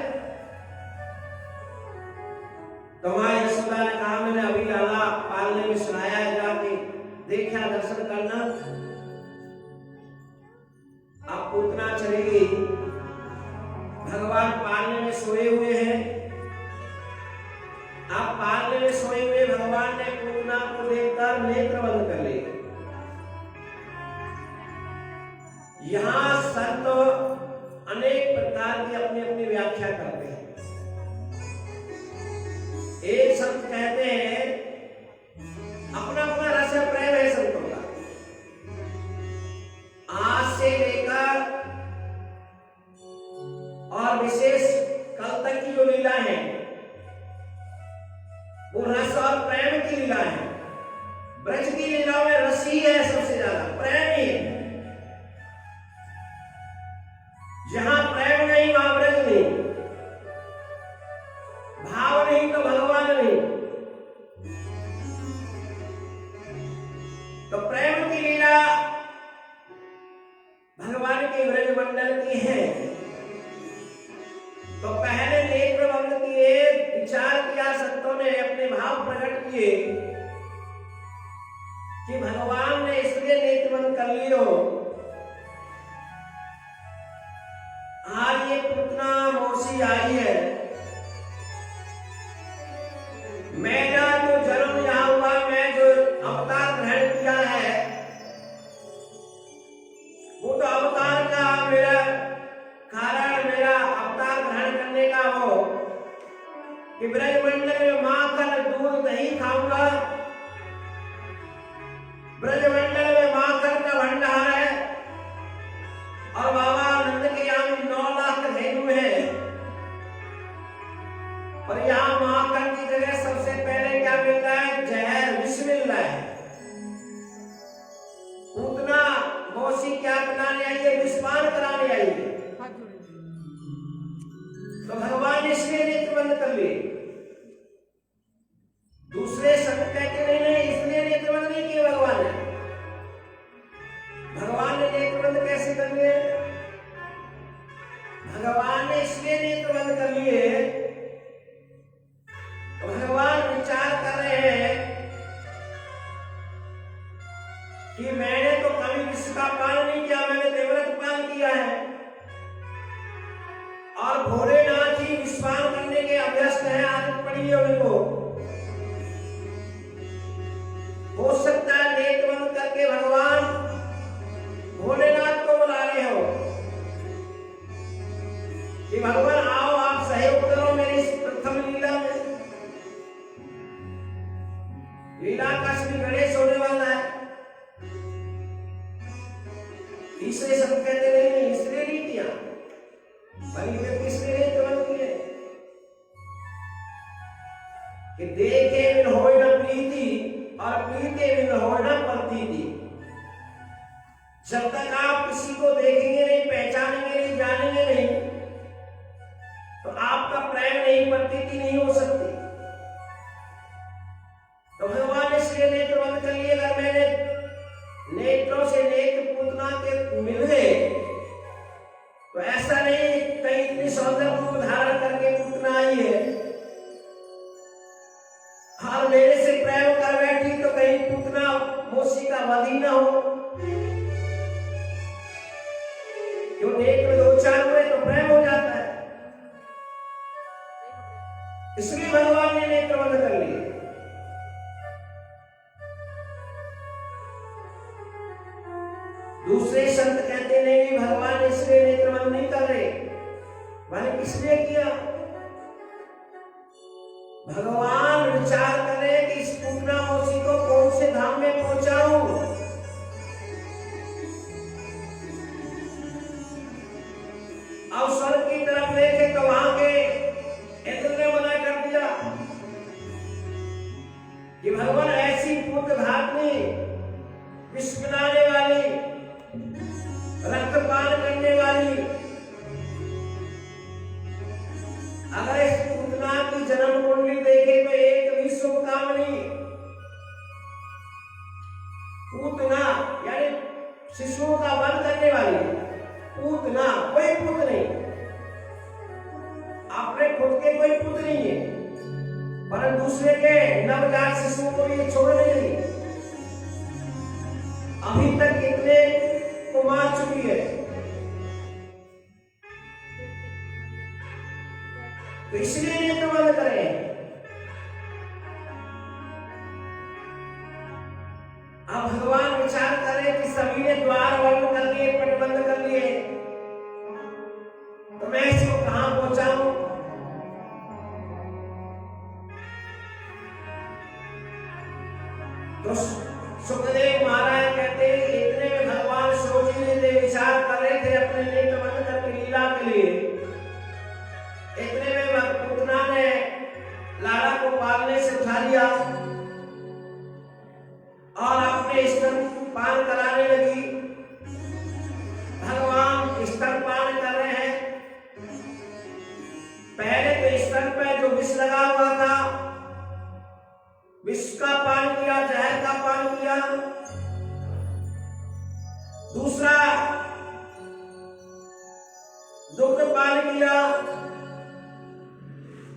S2: तो मां यशोदा ने कहा, मैंने अभी लाला पालने में सुनाया है, जाके देखा दर्शन करना। अब पूतना चली गई, भगवान पालने में सोए हुए हैं। अब पालने में सोए हुए भगवान ने पूतना को देखकर नेत्र बंद कर लिए। यहां संत अनेक प्रकार की अपनी अपनी व्याख्या करते हैं। एक संत कहते हैं, अपना अपना रस प्रेम है संतों का, आज से लेकर और विशेष कल तक की जो लीला है वो रस और प्रेम की लीला है। ब्रज की लीला में रस ही है, सबसे ज्यादा प्रेम ही है। जहां प्रेम नहीं वहां ब्रज नहीं, भाव नहीं तो भगवान नहीं। तो प्रेम की लीला भगवान के ब्रज मंडल की है। तो पहले नेत्र बंद किए, विचार किया संतों ने, अपने भाव प्रकट किए कि भगवान ने इसलिए नेत्र बंद कर लिए हो, आज ये पुतना मौसी आई है, मेरा जो जन्म यहां हुआ, मैं जो अवतार ग्रहण किया है, वो तो अवतार का मेरा कारण, मेरा अवतार ग्रहण करने का हो कि ब्रजमंडल में माखन दूध नहीं खाऊंगा। ब्रजमंडल में माखन का भंडार है और बाबा नंद के यहाँ 9 लाख धेनु है, और यहाँ माखन की जगह सबसे पहले क्या मिलता है, जहर, विष मिल रहा है। पूतना मौसी क्या कराने आई है, विषपान कराने आई है। तो भगवान ने इसलिए नेत्र बंद कर लिए। दूसरे संत कहते नहीं नहीं, इसलिए नेत्र बंद नहीं किए भगवान ने। भगवान ने नेत्र बंद कैसे कर लिए? भगवान ने इसलिए नेत्र बंद कर लिए, तो भगवान विचार कर रहे हैं कि मैंने तो कभी विष का पान नहीं किया, मैंने देवव्रत पान किया है, और भोलेनाथ ही विषपान करने के अभ्यस्त है, आदत पड़ी है उनको। हो सकता है नेत्र बंद करके भगवान भोलेनाथ को बुला रहे हो कि भगवान आओ, आप सहयोग करो मेरी इस प्रथम लीला में। लीला का श्री गणेश होने वाला है। तीसरे सब कहते नहीं, इसलिए नहीं किया, बल्कि वे किसने नेत्र बंद किए कि देखे बिन होय न प्रीति और प्रीते बिन होय न प्रतीति। जब तक आप किसी को देखेंगे नहीं, पहचानेंगे नहीं, जानेंगे नहीं, तो आपका प्रेम नहीं, प्रतीति नहीं हो सकती। तो भगवान ने इसलिए नेत्र बंद कर लिए। अगर मैंने नेत्रों से नेत्र पूतना के मिल गए तो ऐसा नहीं कहीं इतनी सौंदर्य रूप धारण करके पूतना आई है और मेरे से प्रेम कर बैठी, तो कहीं पूतना मौसी का वध ही ना हो। क्यों नेत्र दो चार हुए तो प्रेम हो जाता है, इसलिए भगवान ने नेत्र बंद कर लिए। दूसरे संत कहते नहीं, भगवान इसलिए नेत्र बंद नहीं कर रहे, मैंने किसलिए किया? भगवान विचार करें कि इस पूतना मौसी को कौन से धाम में पहुंचाऊं। अब स्वर्ग की तरफ देखे तो वहां के इंद्र ने मना कर दिया कि भगवान ऐसी पुत्र धातनी वाली, विष बनाने वाली, रक्तपान करने वाली, अगर इस पूतना की जन्म कुंडली देखे तो एक भी शुभकामनी पूतना यानी शिशुओं का वध करने वाली पूतना, कोई पुत्र नहीं, अपने खुद के कोई पुत्र नहीं है, परंतु दूसरे के नवजात शिशुओं को ये छोड़ नहीं। अभी तक कितने को मार चुकी है, तो इसलिए नेत्र बंद करें। अब भगवान विचार करें कि सभी ने द्वार बंद कर लिए, पट बंद कर लिए, तो मैं इसको कहां पहुंचाऊं? तो सुखदेव महाराज कहते हैं इतने में भगवान सोचने विचार कर रहे थे अपने नेत्र बंद करके लीला के लिए। इतने में पूतना ने लाला को पालने से उठा लिया और अपने स्तनपान कराने लगी। भगवान स्तनपान कर रहे हैं। पहले तो स्तन पे जो विष लगा हुआ था, विष का पान किया, जहर का पान किया। दूसरा दुग्ध पान किया।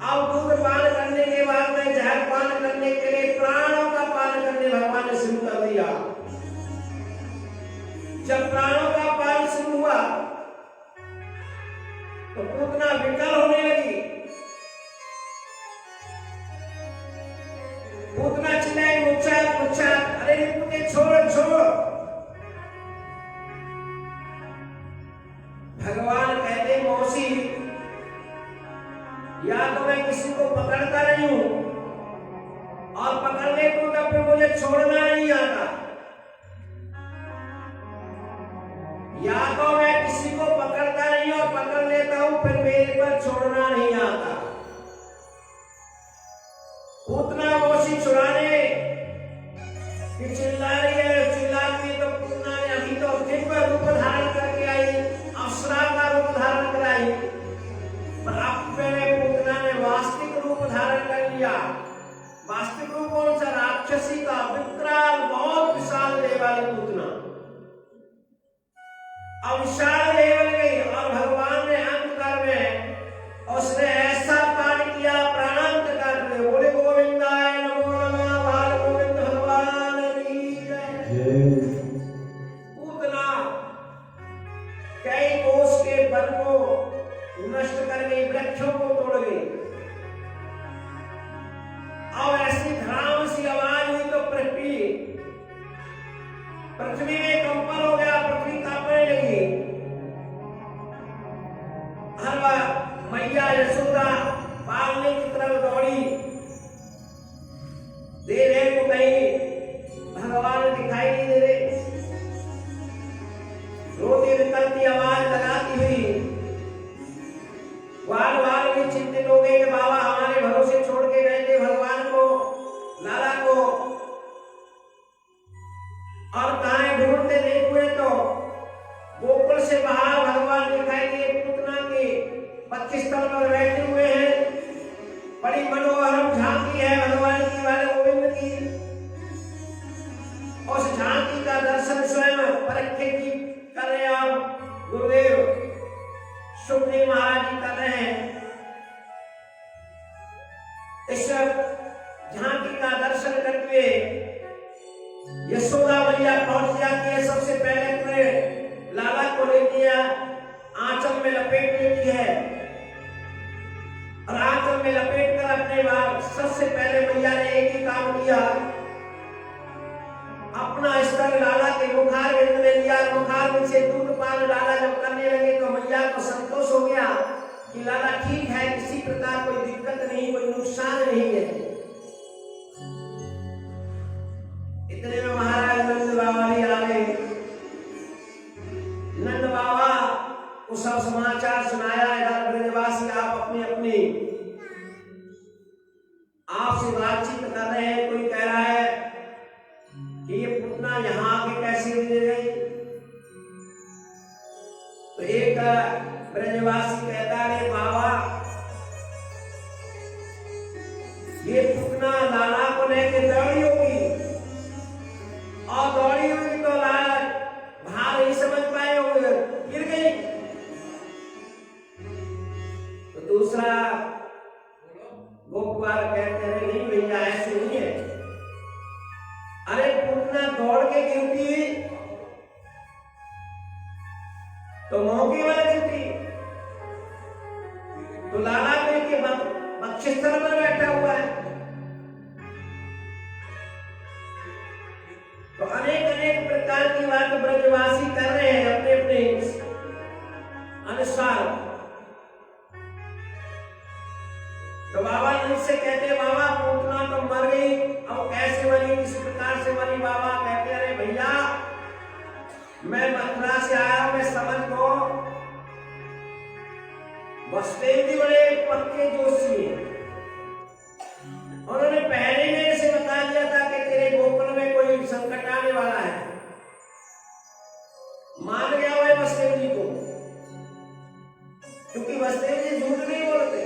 S2: अब दूध पान करने के बाद में जहर पान करने के लिए प्राणों का पान करने भगवान ने शुरू कर दिया। जब प्राणों का पान शुरू हुआ तो पूतना विकल होने लगी। पूतना चिल्लाई, मुच्छा मुच्छा, अरे मुझे छोड़ छोड़। भगवान कहते मौसी, या तो मैं किसी को पकड़ता नहीं हूं और पकड़ने को तो फिर मुझे छोड़ना नहीं आता, या तो मैं किसी को पकड़ता नहीं और पकड़ लेता हूं फिर मेरे पर छोड़ना नहीं आता। पूतना मौसी छुड़ाने की चिल्ला रही है, चिल्लाती है, तो पूतना ने अभी तो दिव्य रूप धारण करके आई, अप्सरा का रूप धारण कराई, पर अब पूतना ने वास्तविक रूप धारण कर लिया। वास्तविक रूप कौन सा? राक्षसी का विकराल, बहुत विशाल देह वाली पूतना। अब विशाल देह बन गई और भगवान ने अंत काल में उसने ऐसा पान किया, प्राणांत कर दिए। बोले गोविंदाय नमो नमः, बाल गोविंद भगवान की जय। पूतना कई कोस के वन को नष्ट कर गई, वृक्षों को तोड़ गई। अब ऐसी धड़ाम सी आवाज हुई तो पृथ्वी में कंपन हो गया, पृथ्वी कांपने लगी। हर बार मैया यशोदा पालने की तरफ दौड़ी। देवे को कहीं भगवान दिखाई नहीं दे रहे, रोती निकलती आवाज लगाती हुई बार बार भी चिंतित हो गए कि बाबा हमारे भरोसे छोड़ के गए थे भगवान को, लाला को, और कहां ढूंढते नहीं हुए तो गोकुल से बाहर भगवान दिखाई दिए। पूतना के पक्षस्थल पर बैठे हुए हैं। बड़ी मनोहर झांकी है भगवान की, वाले गोविंद की। उस झांकी का दर्शन स्वयं परीक्षित जी कर रहे हैं और गुरुदेव सुखदेव महाराज जी कर रहे हैं। इस झांकी का दर्शन करके यशोदा मैया पहुंच जाती है। सबसे पहले अपने लाला को ले लिया, आंचल में लपेट लेती है और आंचल में लपेट कर अपने बाद सबसे पहले मैया ने एक ही काम किया, अपना स्तर लाला के मुखार में लिया। मुखार में से दूध पान लाला जब करने लगे तो मैया को संतोष हो गया कि लाला ठीक है, किसी प्रकार कोई दिक्कत नहीं, कोई नुकसान नहीं है। इतने में महाराज नंद बाबा भी आ गए। नंद बाबा को सब समाचार सुनाया। ब्रजवासी आप अपनी अपनी आपसे बातचीत कर रहे हैं। कोई कह रहा है कि ये ये पूतना लाला को लेके दौड़ी होगी और दौड़ी होगी तो लाला भार नहीं समझ पाए होंगे, गिर गई। तो दूसरा गोपवार कहते हैं नहीं भैया ऐसे नहीं है, अरे पूतना दौड़ के गिरती तो मौके वाला गिरती, तो लाला के बक्षस्थल पर बैठा हुआ है। तो अनेक अनेक प्रकार की बात ब्रजवासी कर रहे हैं अपने अपने अनुसार। तो बाबा इनसे कहते बाबा पूतना तो मर गई, अब कैसे मरी, किस प्रकार से मरी? बाबा कहते अरे भैया मैं मथुरा से आया, मैं समझ को वसुदेव जी बड़े पक्के जोशी हैं, उन्होंने पहले मेरे से बता दिया था कि तेरे गोकुल में कोई संकट आने वाला है। मान गया हुआ है वसुदेव जी को, क्योंकि वसुदेव जी झूठ नहीं बोलते।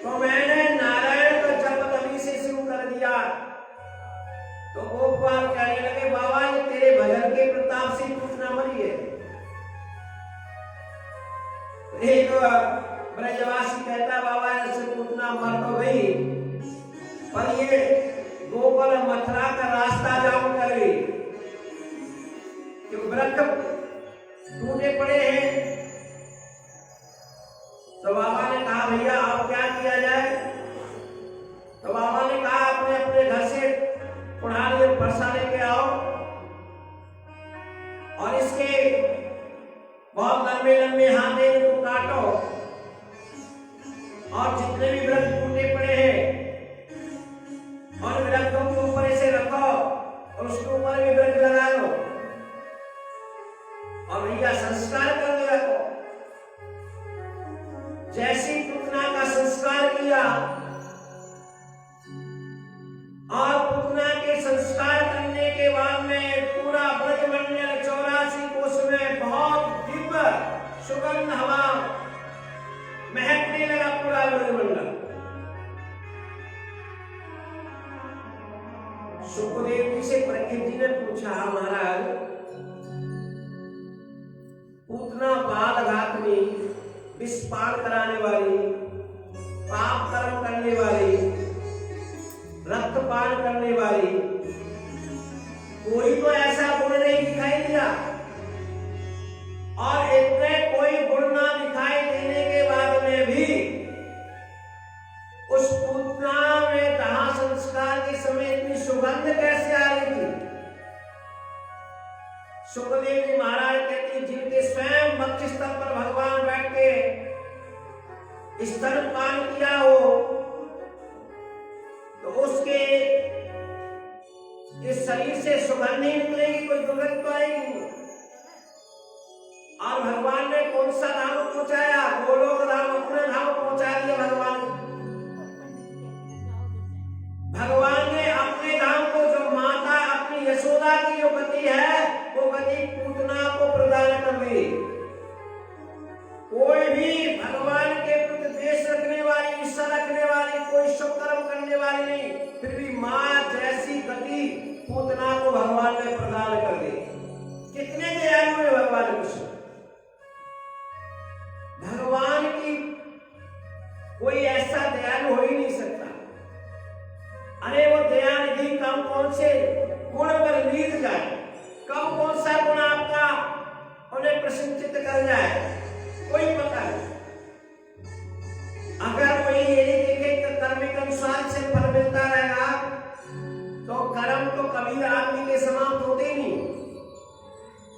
S2: तो मैंने नारायण का जप तभी से शुरू कर दिया। तो गोपाल कहने लगे बाबा ये तेरे भजन के प्रताप से पूतना मरी है। एक ब्रजवासी कहता बाबा ऐसे पूतना मर तो गई, पर ये गोकुल मथुरा का रास्ता जाम कर गई, क्योंकि वृक्ष टूटे पड़े हैं। तो बाबा ने कहा भैया अब क्या किया जाए? तो बाबा ने कहा अपने अपने घर से कुल्हाड़ी और फरसा लेके आओ और इसके बहुत लंबे लंबे हाथे को काटो और जितने भी वृक्ष टूटे पड़े हैं और वृक्षों के ऊपर इसे रखो और उसके ऊपर भी वृक्ष लगा लो और भैया संस्कार कर दिया। जैसी पूतना का संस्कार किया और पूतना के संस्कार करने के बाद में पूरा ब्रजमंडल 84 कोस में बहुत दिव्य सुगंध हवा महकने लगा पूरा ब्रजमंडल। सुखदेव जी से परीक्षित जी ने पूछा महाराज पूतना बाल घातनी, विषपान कराने वाली, पाप कर्म करने वाली, रक्तपान करने वाली, कोई तो ऐसा गुण नहीं दिखाई दिया। और इतने कोई गुण ना दिखाई देने के बाद में भी उस पूतना में दाह संस्कार के समय इतनी सुगंध कैसे आ रही थी? सुखदेव जी महाराज कहते जिनके स्वयं वक्षस्थल पर भगवान बैठ के स्तनपान किया हो तो उसके इस शरीर से सुगंध नहीं निकलेगी, कोई दुर्गंध तो आएगी। और भगवान ने कौन सा धाम पहुंचाया? गोलोक धाम, अपने धाम पहुंचा दिया भगवान। भगवान ने अपने धाम को जो माता अपनी यशोदा की जो गति है वो गति पूतना को प्रदान कर दी। कोई भी भगवान के प्रति द्वेष रखने वाली, ईर्ष्या रखने वाली, कोई शुभ कर्म करने वाली नहीं, फिर भी मां जैसी गति पूतना को भगवान ने प्रदान कर दी। कितने दयालु है भगवान कृष्ण। भगवान की कोई ऐसा दयालु हो ही नहीं सकता। अरे वो दयानिधि कब कौन से गुण पर लीन जाए, कब कौन सा गुण आपका उन्हें प्रसन्नचित्त कर जाए, कोई पता नहीं। अगर कोई ये देखे कि कर्म के अनुसार से फल मिलता रहेगा तो कर्म तो कभी आदमी के समाप्त होते ही नहीं,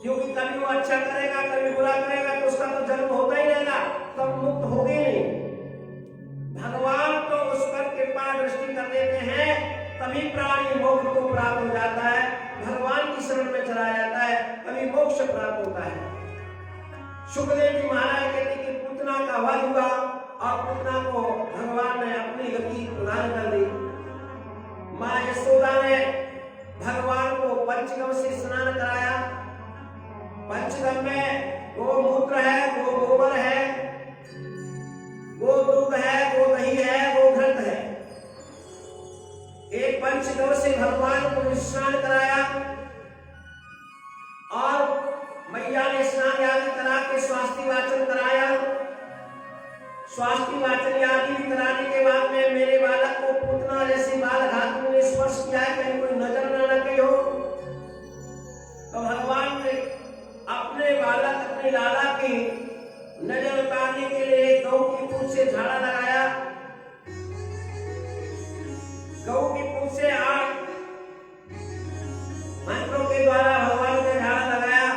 S2: क्योंकि कभी वो अच्छा करेगा कभी बुरा करेगा तो उसका तो जन्म होता ही रहेगा, तब मुक्त होगे नहीं। भगवान तो उस पर कृपा दृष्टि कर देते हैं तभी प्राणी मोक्ष को प्राप्त हो जाता है, भगवान की शरण में चला जाता है, तभी मोक्ष प्राप्त होता है। सुखदेव जी महाराज कहते कि पूतना का वध हुआ और पूतना को भगवान ने अपनी गति प्रदान कर दी। मां यशोदा ने भगवान को पंचगम से स्नान कराया। पंचगम में गोमूत्र है, गोबर है, गो दूध है, गो दही स्नान कराया और मैया ने स्नान आदि करा के स्वास्थ्य वाचन कराया। स्वास्थ्य वाचन आदि भी कराने के बाद में मेरे बालक को पूतना जैसे बाल धातु ने स्पर्श किया है, कहीं कोई नजर न लगे हो। तो भगवान ने अपने बालक अपने लाला की नजर उतारने के लिए गौ की पूंछ से झाड़ा लगाया। गौ की पूंछ से 8 मंत्रों के द्वारा भगवान ने झाड़ा लगाया।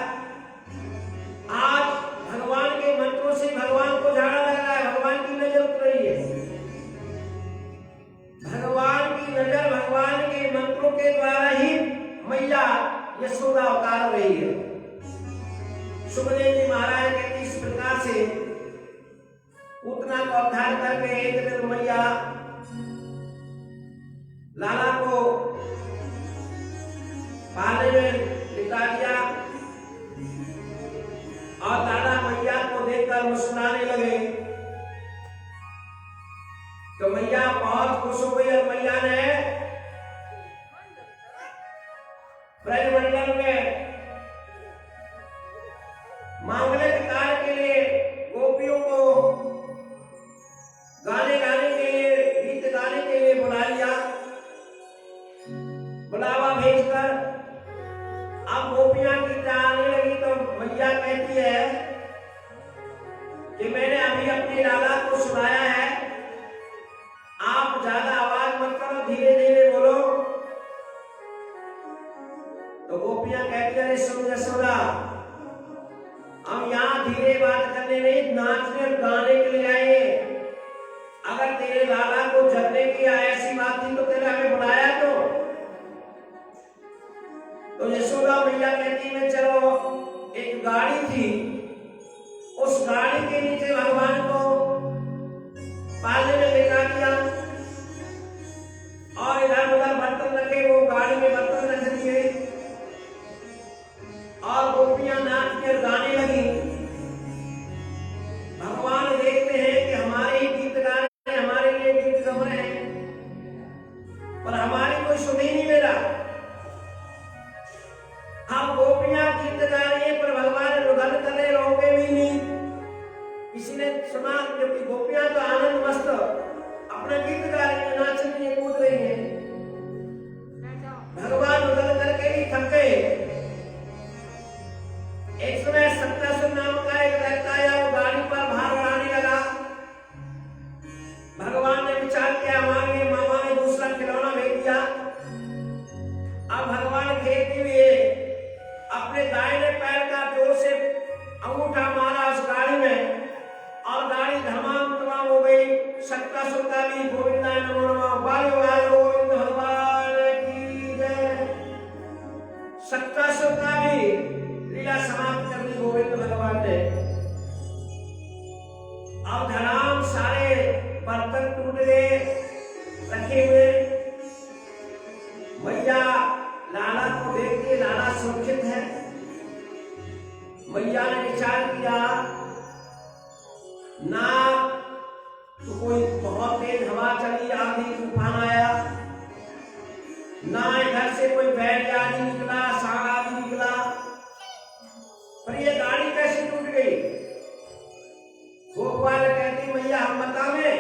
S2: आज भगवान के मंत्रों से भगवान को झाड़ा लग रहा है, भगवान की नजर उतर रही है। भगवान की नजर भगवान के मंत्रों के द्वारा ही मैया यशोदा अवतार रही है। सुखदेव जी महाराज कहते इस प्रकार से उतना को अवतार करके एक दिन मैया लाला को पाले में लिटा दिया और लाला मैया को देखकर मुस्कुराने लगे। तो मैया बहुत खुश हो गई और मैया ने ब्रजमंडल में मांगलिक कार्य के लिए गोपियों को गाने गाने के लिए गीत गाने के लिए बुला लिया। बुलावा भेजकर अब गोपियां गीत आने लगी तो मैया कहती है कि मैंने अभी अपने लाला को सुनाया है, आप ज्यादा आवाज मत करो, धीरे धीरे बोलो। तो गोपियां कहती है सुन यशोदा, हम यहाँ धीरे बात करने नहीं नाचने और गाने के लिए आए। अगर तेरे लाला को जगने की ऐसी बात थी तो तेरा हमें बुलाया तो यशोदा मैया कहती है चलो, एक गाड़ी थी, उस गाड़ी के नीचे भगवान को पालने में लेटा दिया और इधर उधर बर्तन रखे, वो गाड़ी में बर्तन रख दिए और गोपियां नाच कर गाने लगी। भगवान देखते हैं कि हमारे ही गीत गा रहे हैं, हमारे लिए गीत गा रहे हैं, पर हमारी कोई सुन ही नहीं मेरा। हम गोपियां गीत गा रही हैं पर भगवान रुदन कर रहे, रहोगे भी नहीं। किसी ने सुना क्योंकि गोपियां तो आनंद मस्त अपना गीत गा रही हैं, नाच रही हैं, कूद रही हैं। भगवान रुदन करके ही थक गए। एक समय सत्तासुर नाम का एक दैत्य आया, वो गाड़ी पर भार बढ़ाने लगा। भगवान ने विचार किया, हमारे मामा ने दूसरा खिलौना भेज दिया। अब भगवान खेलते हुए अपने दाहिने पैर का जोर से अंगूठा मारा उस गाड़ी में और गाड़ी धमाम तमाम हो गई। सत्तासुर का भी गोविंदाय नमो नमः, बालो बालो गोविंद भगवान की जय। सत्तासुर का भी लीला समाप्त कर दी गोविंद भगवान ने। अब धड़ाम सारे बर्तन टूट गए रखे हुए। मैया लाला को देख के, लाला सुरक्षित है। मैया ने विचार किया, ना तो कोई बहुत तेज हवा चली, आंधी तूफान आया, ना इधर से कोई बैल आदि निकला, सांड आदि निकला, पर ये गाड़ी कैसे टूट गई। गोपाल कहती मैया हम बतावे।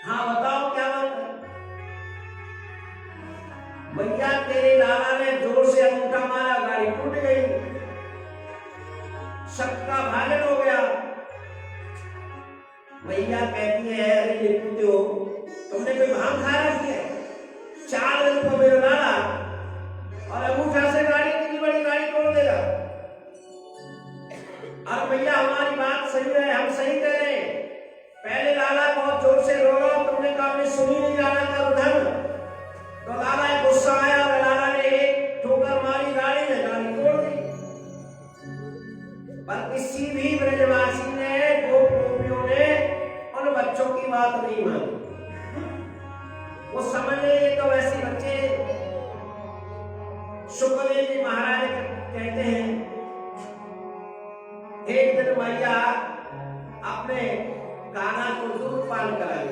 S2: हाँ बताओ क्या बात है। मैया तेरे लाला ने जोर से अंगूठा मारा, गाड़ी टूट गई, सबका भागन हो गया। मैया कहती है अरे ये कुत्ते हो, तुमने कोई भांग खा रखी है? 4 दिन को मेरा लाला और अंगूठा से गाड़ी, इतनी बड़ी गाड़ी तोड़ देगा। और भैया हमारी बात सही है, हम सही कह रहे हैं। पहले लाला बहुत जोर से रो रहा, तुमने कहा हमने सुनी नहीं लाला का रुदन। तो लाला गुस्सा आया और लाला ने एक ठोकर मारी गाड़ी में, गाड़ी तोड़ दी। पर किसी भी ब्रजवासी ने, गोपियों ने उन बच्चों की बात नहीं मानी। वो समझ गए तो वैसे बच्चे। सुखदेव जी महाराज कहते हैं एक दिन मैया अपने कान्हा को दूध पान कराई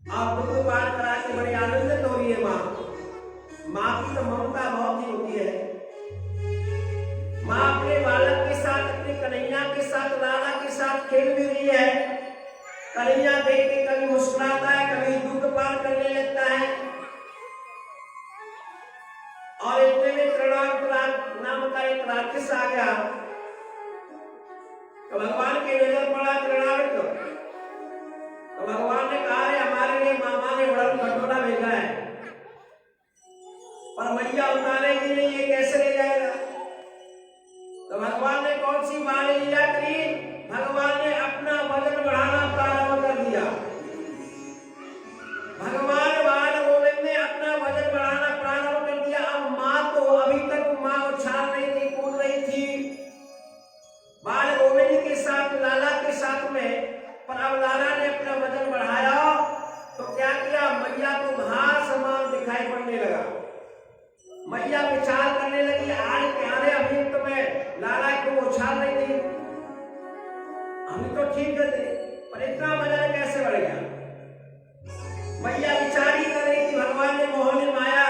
S2: और दूध पान करा के बड़ी आनंदित हो रही है माँ। माँ की तो ममता बहुत ही होती है। माँ अपने बालक के साथ, अपने कन्हैया के साथ, लाला के साथ खेल भी रही है। कन्हैया देख के कभी मुस्कुराता है, कभी दुख पार करने लगता है। और इतने में त्रिनावत नाम का एक राक्षस आ गया। तो भगवान की नजर पड़ा त्रिनावत, तो भगवान ने कहा रे हमारे लिए मामा ने बड़ा खटोला भेजा है, पर मैया उतारेगी नहीं, ये कैसे ले जाएगा। तो भगवान ने कौन सी बाल लीला करी, भगवान ने अपना वजन बढ़ाना प्रारंभ कर दिया। भगवान बाल गोविंद ने अपना वजन बढ़ाना प्रारंभ कर दिया। अब माँ तो अभी तक माँ उछाल रही थी, कूद रही थी बाल गोविंद के साथ, लाला के साथ में, पर अब लाला ने अपना वजन बढ़ाया तो क्या किया, मैया को घास समान दिखाई पड़ने लगा। मैया विचार करने लगी, आज प्यारे अभी तो मैं लाला को उछाल रही थी, अभी तो ठीक है, पर इतना वजन कैसे बढ़ गया। मैया विचार ही कर रही थी। भगवान ने मोहिनी माया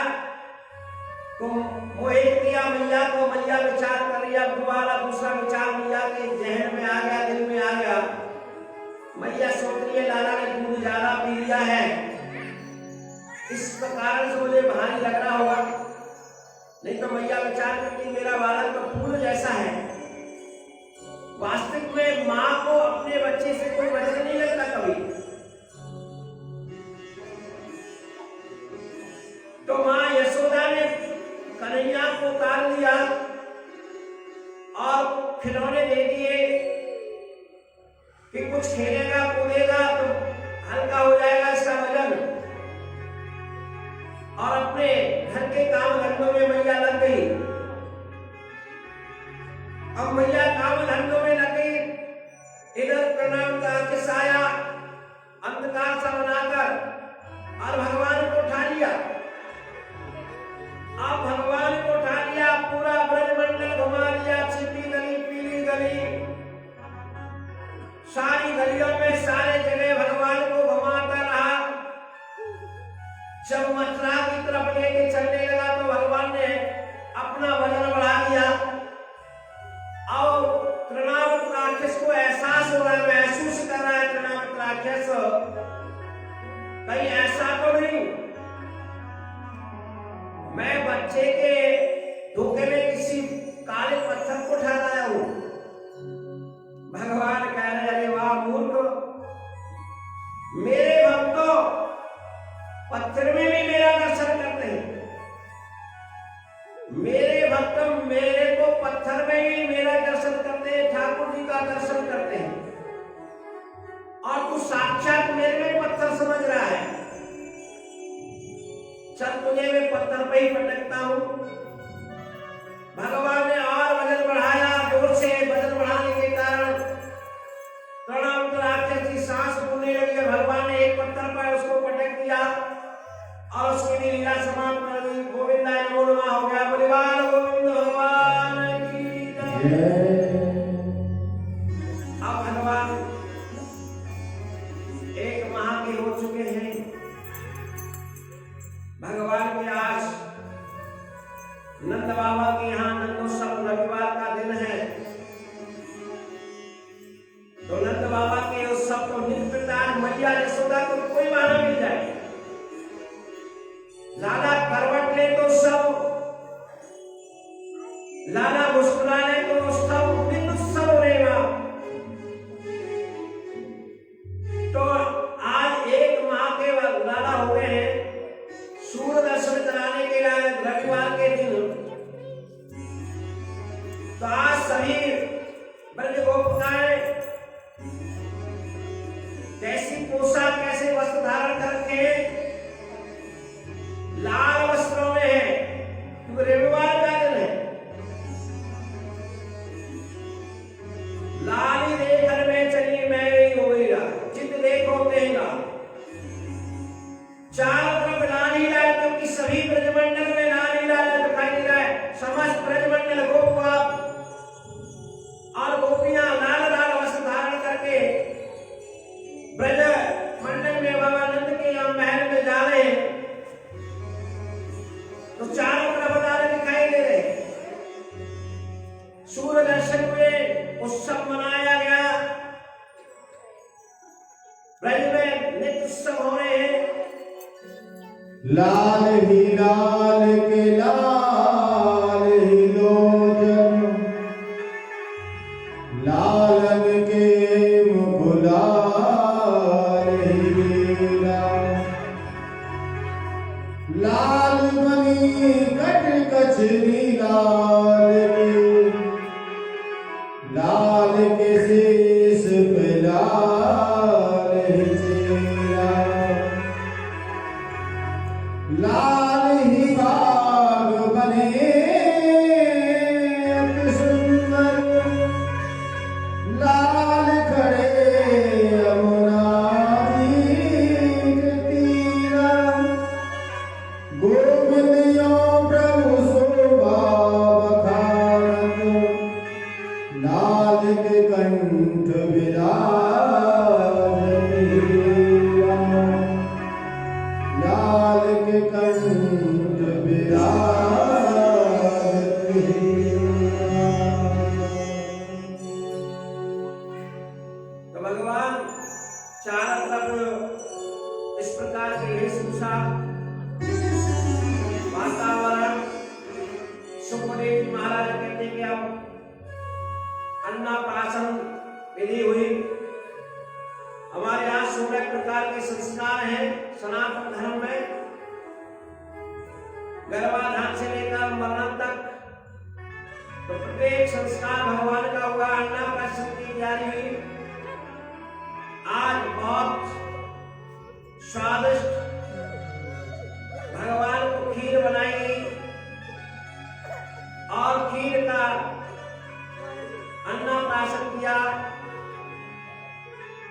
S2: को मोहित किया मैया को। मैया विचार कर रही है, दोबारा दूसरा विचार मैया के जहन में आ गया, दिल में आ गया। मैया सोच रही है लाला ने दूध ज्यादा पी लिया है, इस कारण से मुझे भारी लग रहा होगा। नहीं तो मैया विचार करती मेरा बालक तो फूल जैसा है। वास्तविक में माँ को अपने बच्चे से कोई वजन नहीं लगता कभी। तो माँ यशोदा ने कन्हैया को उतार लिया और खिलौने दे दिए कि कुछ खेलेगा कूदेगा तो हल्का हो जाएगा इसका वजन। और अपने घर के काम धंधों में मैया लग गई। अब मैया काम धंधों में लग गई, इधर प्रणाम का आया अंधकार सा बनाकर और भगवान को उठा लिया। अब भगवान को उठा लिया, पूरा ब्रजमंडल घुमा लिया, छिपी गली पीली गली सारी गलियों में सारे जगह भगवान को घुमाता रहा। जब मथुरा की तरफ लेके चलने लगा तो भगवान ने अपना वजन बढ़ा दिया। और त्रिनावत राक्षस को एहसास हो रहा है, महसूस कर रहा है त्रिनावत राक्षस कहीं ऐसा तो नहीं मैं बच्चे के धोखे में किसी काले पत्थर को उठा लाया हूं। भगवान कह रहे अरे वाह मूर्ख, मेरे भक्तों पत्थर में भी मेरा दर्शन करते हैं। मेरे भक्त मेरे को पत्थर में भी मेरा दर्शन करते हैं, ठाकुर जी का दर्शन करते हैं। और तू साक्षात मेरे में पत्थर समझ रहा है, चल तुझे मैं पत्थर पे ही पटकता हूं। भगवान ने और वजन बढ़ाया, जोर से वजन बढ़ाने के कारण त्रिनावत राक्षस की सांस फूलने लगी। भगवान ने एक पत्थर पर उसको पटक दिया और उसकी भी लीला समाप्त कर दी। गोविंदा नमो नमः हो गया। परिवार गोविंद भगवान की जय। अब भगवान एक माह के हो चुके हैं। भगवान के आज नंद बाबा के यहाँ नंदोत्सव रविवार का दिन है। तो नंद बाबा के उत्सव को नित्य प्रकार मैया यशोदा को कोई बहाना मिल जाए, लाला करवट ले तो सब, लाला मुस्कुरा ले तो सब नित्योत्सव रहेगा। तो आज एक माह के लाला हो गए हैं सूर्य दर्शन कराने के लिए रविवार के दिन। तो आज सभी ब्रज गोपिकाएं कैसी पोशाक कैसे वस्त्र धारण करके लाल वस्त्रों में है, क्योंकि रविवार का दिन है। उत्सव मनाया गया। ब्रज में नित्य उत्सव हो रहे हैं।
S1: लाल ही लाल के लाल ही लोचन, लालन के मुख लाल ही लीला। लाल बनी कट कचरी लाल की, लाल के शीश पे लाल ही चेहरा। लाल ही बाग बने अति सुंदर, लाल खड़े यमुना जी के तीरा। गोविंद यो प्रभु शोभा बखानत, लाल के कंठ विराज हीरा। लाल के कंठ विराज हीरा।
S2: तो भगवान चारों तरफ इस प्रकार की वेशभूषा, वातावरण। सुखदेव जी महाराज कहते कि अब अन्नप्राशन विधि हुई। हमारे यहाँ 16 प्रकार के संस्कार हैं सनातन धर्म में। गर्भाधान से लेकर मरण तक तो प्रत्येक संस्कार भगवान का हुआ। अन्नप्राशन की तैयारी हुई। आज बहुत स्वादिष्ट भगवान को खीर बनाई गई और खीर का अन्नप्राशन किया।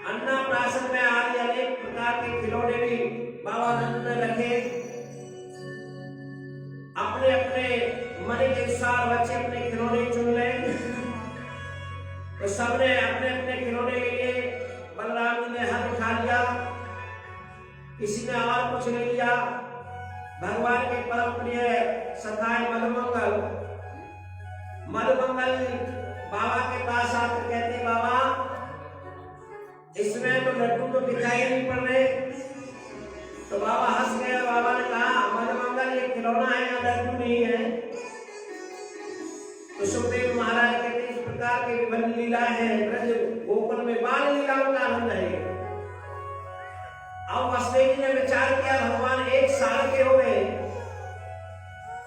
S2: अन्नप्राशन में आज अनेक प्रकार के खिलौने भी बाबा नंद ने रखे। अपने अपने मन के अनुसार बच्चे अपने खिलौने चुन ले। तो सबने अपने अपने खिलौने के लिए बलराम जी ने हाथ उठा लिया, किसी ने और कुछ नहीं लिया। भगवान के परम प्रिय सखाए मधुमंगल बाबा के पास आकर कहते, बाबा इसमें तो लड्डू तो दिखाई नहीं पड़ रहे। तो बाबा हंस गए। बाबा ने कहा, मधुमंगल ये खिलौना है, यहाँ लड्डू नहीं है। तो सुखदेव महाराज कहते, इस प्रकार की विभिन्न लीला है ब्रज गोकुल में, बाल लीलाओं का आनंद है। अब वसुदेव जी ने विचार किया, भगवान 1 साल के हो गए,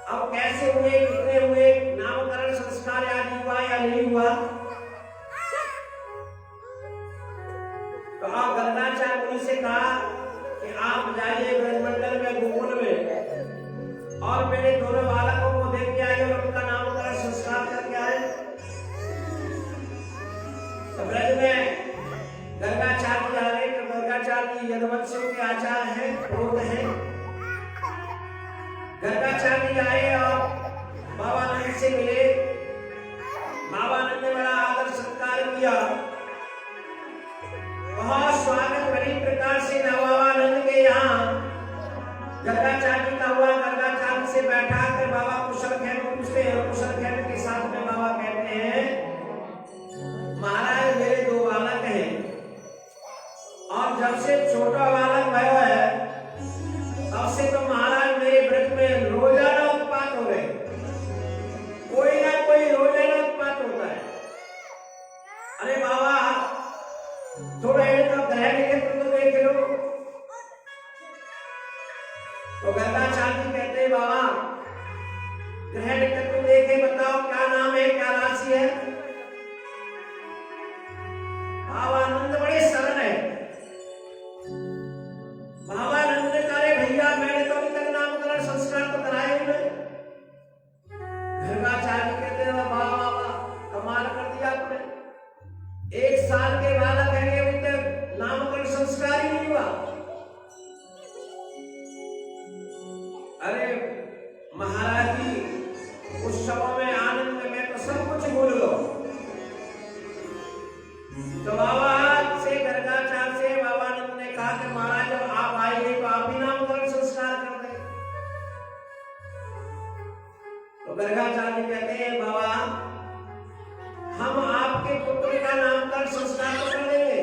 S2: अब कैसे हुए, कितने हुए, नामकरण संस्कार आदि हुआ या नहीं हुआ। तो आप गंगाचार्य मुनि से कहा कि आप जाइए ब्रजमंडल में, गोकुल में, और मेरे दोनों बालकों को देख के आइए और उनका नामकरण संस्कार करके आए। तो ब्रज में गंगाचार्य आ गए। तो गंगाचार्य जी यदुवंशियों के आचार्य हैं, पुरोहित हैं। गंगाचार्य जी आए और बाबा नंद से मिले। बाबा नंद ने बड़ा आदर सत्कार किया, बहुत स्वागत बड़ी प्रकार से बाबा नंद के यहाँ गंगाचार्य जी का हुआ। गंगाचार्य से बैठा कर बाबा कुशल खेम पूछते हैं। कुशल खेम के साथ में बाबा कहते हैं, महाराज मेरे 2 बालक हैं और जब से छोटा बालक भयो है तब से तो महाराज मेरे ब्रज में रोजाना उत्पात हो गए। कोई ना कोई रोजाना उत्पात होता है। अरे बाबा थोड़ा तो ग्रहण के तुम देख लो। तो गंगाचार्य जी कहते हैं, बाबा ग्रहण के तुम देखे, बताओ क्या नाम है, क्या राशि है। बाबा नंद बड़े सरल है। बाबा नंद ने कहा, भैया मैंने तो अभी तक नामकरण संस्कार तो कराए हुए। गंगाचार्य कहते हैं, बाबा कमाल कर दिया आपने, 1 साल के बालक है, अभी तक नामकरण संस्कार ही नहीं हुआ। अरे महाराज जी उस समय में आनंद में तो सब कुछ भूल लो। तो बाबा से गंगाचार्य से बाबा ने कहा कि महाराज जब आप आएंगे तो आप ही नामकरण संस्कार कर दें। तो गंगाचार्य कहते हैं, बाबा हम आपके आपके पुत्र का नामकरण संस्कार तो कर देंगे,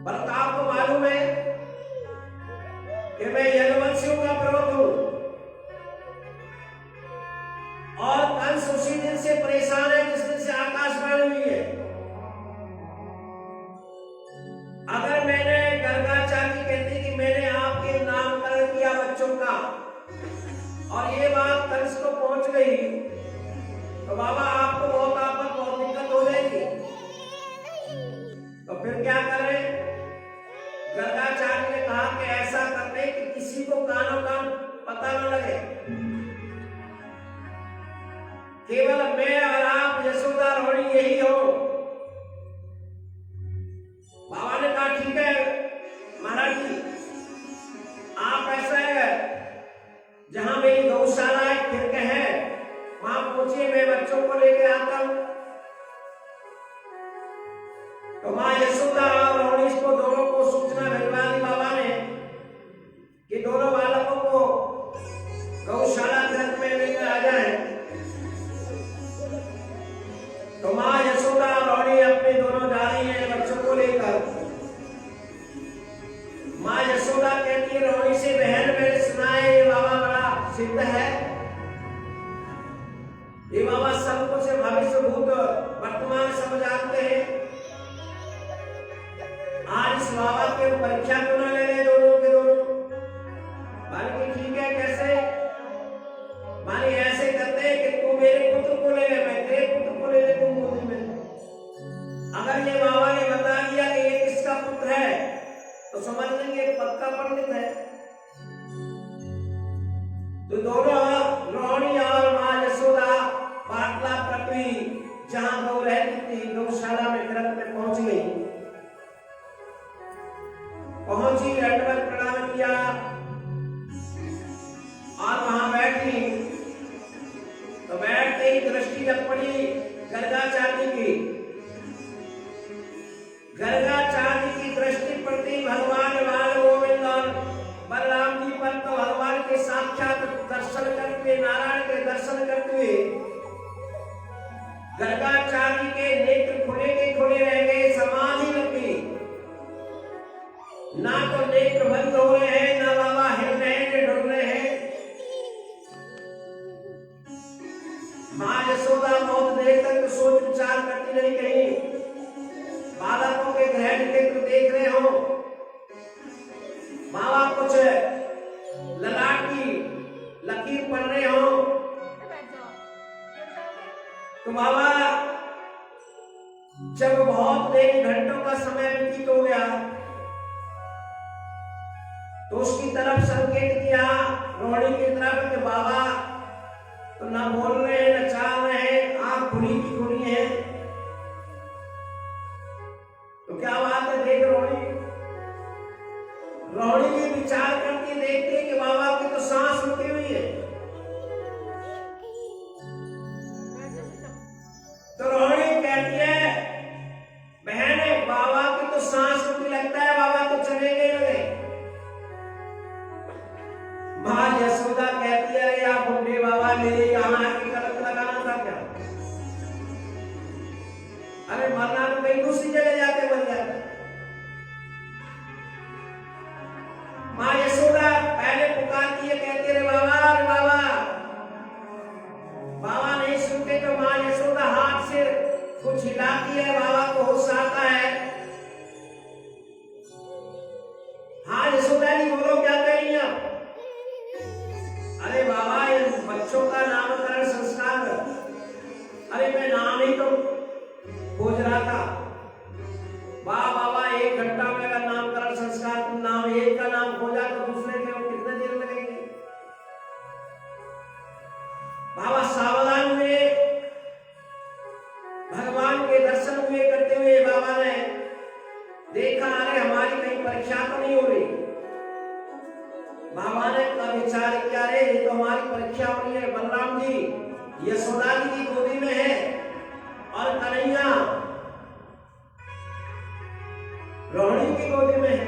S2: पर आपको मालूम है कि मैं यदुवंशियों का प्रवक्ता हूं और कंस उसी दिन से परेशान है जिस दिन से आकाशवाणी हुई है। अगर मैंने गर्गाचार्य कहती कि मैंने आपके नामकरण किया बच्चों का और ये बात कंस को पहुंच गई तो बाबा आपको बहुत आपत बहुत दिक्कत हो जाएगी। तो फिर क्या करें? गर्गाचार्य ने कहा कि ऐसा करते कि किसी को कानों कान पता न लगे, केवल मैं और आप यशोदा रोहिणी यही हो। बाबा ने कहा ठीक है महाराज जी, आप ऐसा है जहां मेरी गौशाला है खिड़क है वहां पहुंचिए, मैं बच्चों को लेके आता हूं। तो मां यशोदा और रोहिणी को दोनों को सूचना भिजवा दी बाबा ने कि दोनों बालकों को गौशाला खिड़क में लेकर आ जाए। तो मां यशोदा और रोहिणी अपने दोनों जा रही हैं बच्चों को लेकर। मां यशोदा कहती है रोहिणी से, बहन मैंने सुना है ये बाबा बड़ा सिद्ध है, ये बाबा सब कुछ भविष्य भूत वर्तमान सब जानते हैं। आज इस बाबा के परीक्षा क्यों ना ले ले दोनों के दोनों? मानी ठीक है, कैसे? मानी ऐसे करते हैं कि तू मेरे पुत्र को ले ले, मैं तेरे पुत्र को ले ले तुम गोदी में। अगर ये बाबा ने बता दिया कि ये किसका पुत्र है तो समझ लेंगे पक्का पंडित है। तो दोनों रोहिणी और मां यशोदा पाटला पृथ्वी जहां गौ रहती थी गौशाला में खिड़क में पहुंच गई। पहुंची, दंडवत प्रणाम किया और वहां बैठी। तो बैठते ही दृष्टि लग पड़ी गर्गाचार्य की। गर्गाचार्य की दृष्टि पड़ती भगवान बाल गोविंद और बलराम जी पर। तो भगवान के साक्षात दर्शन करते हुए, नारायण के दर्शन करते हुए गर्गाचार्य के नेत्र खुले के खुले रह गए, समाधि लग गई। ना तो नेत्र बंद हो रहे हैं, ना बाबा हिल रहे हैं, डुल रहे हैं। मां यशोदा बहुत देर तक सोच विचार करती रही, कहीं बालकों के ग्रहण नेत्र देख रहे हो, बाबा कुछ ललाट की लकीर पढ़ रहे हो। तो बाबा जब बहुत देर घंटों का समय व्यतीत हो गया तो उसकी तरफ संकेत किया रोहिणी की तरफ कि बाबा तो ना बोल रहे हैं ना चाल रहे हैं, आंख खुली की खुली है। तो क्या बात है? देख रोहिणी की विचार करके देखते कि बाबा की तो सांस रुकी हुई है। तो रोहिणी कहती है बहन बाबा की तो सांस रुकी, लगता है बाबा तो चले गए लगे। मां यशोदा कहती है या बुढ़े बाबा मेरे यहाँ आके कलक लगाना था क्या? अरे मरना तो कहीं दूसरी जगह जाके मर जाता। मां यशोदा पहले पुकारती है, कहती है बाबा अरे बाबा। बाबा नहीं सुनते तो मां यशोदा हाथ से कुछ हिलाती है, बाबा को होश आता है। हाँ यशोदा जी बोलो क्या कह रही हैं? अरे बाबा ये बच्चों का नामकरण संस्कार, अरे मैं नाम ही तो खोज रहा था। वाह बाबा 1 घंटा में अगर नामकरण संस्कार तुम नाम एक का नाम खोजा तो दूसरे के कितने देर लगेंगे? बाबा सावधान हुए, भगवान के दर्शन हुए करते हुए बाबा ने देखा अरे हमारी कहीं परीक्षा तो नहीं हो रही। बाबा ने विचार किया रे ये तो हमारी परीक्षा हो रही है। बलराम जी यशोदा जी की गोदी में है और कन्हैया रोहिणी की गोदी में है।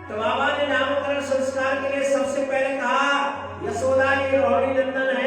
S2: तो बाबा ने नामकरण संस्कार के लिए सबसे पहले कहा यशोदा ये रोहिणी नंदन है,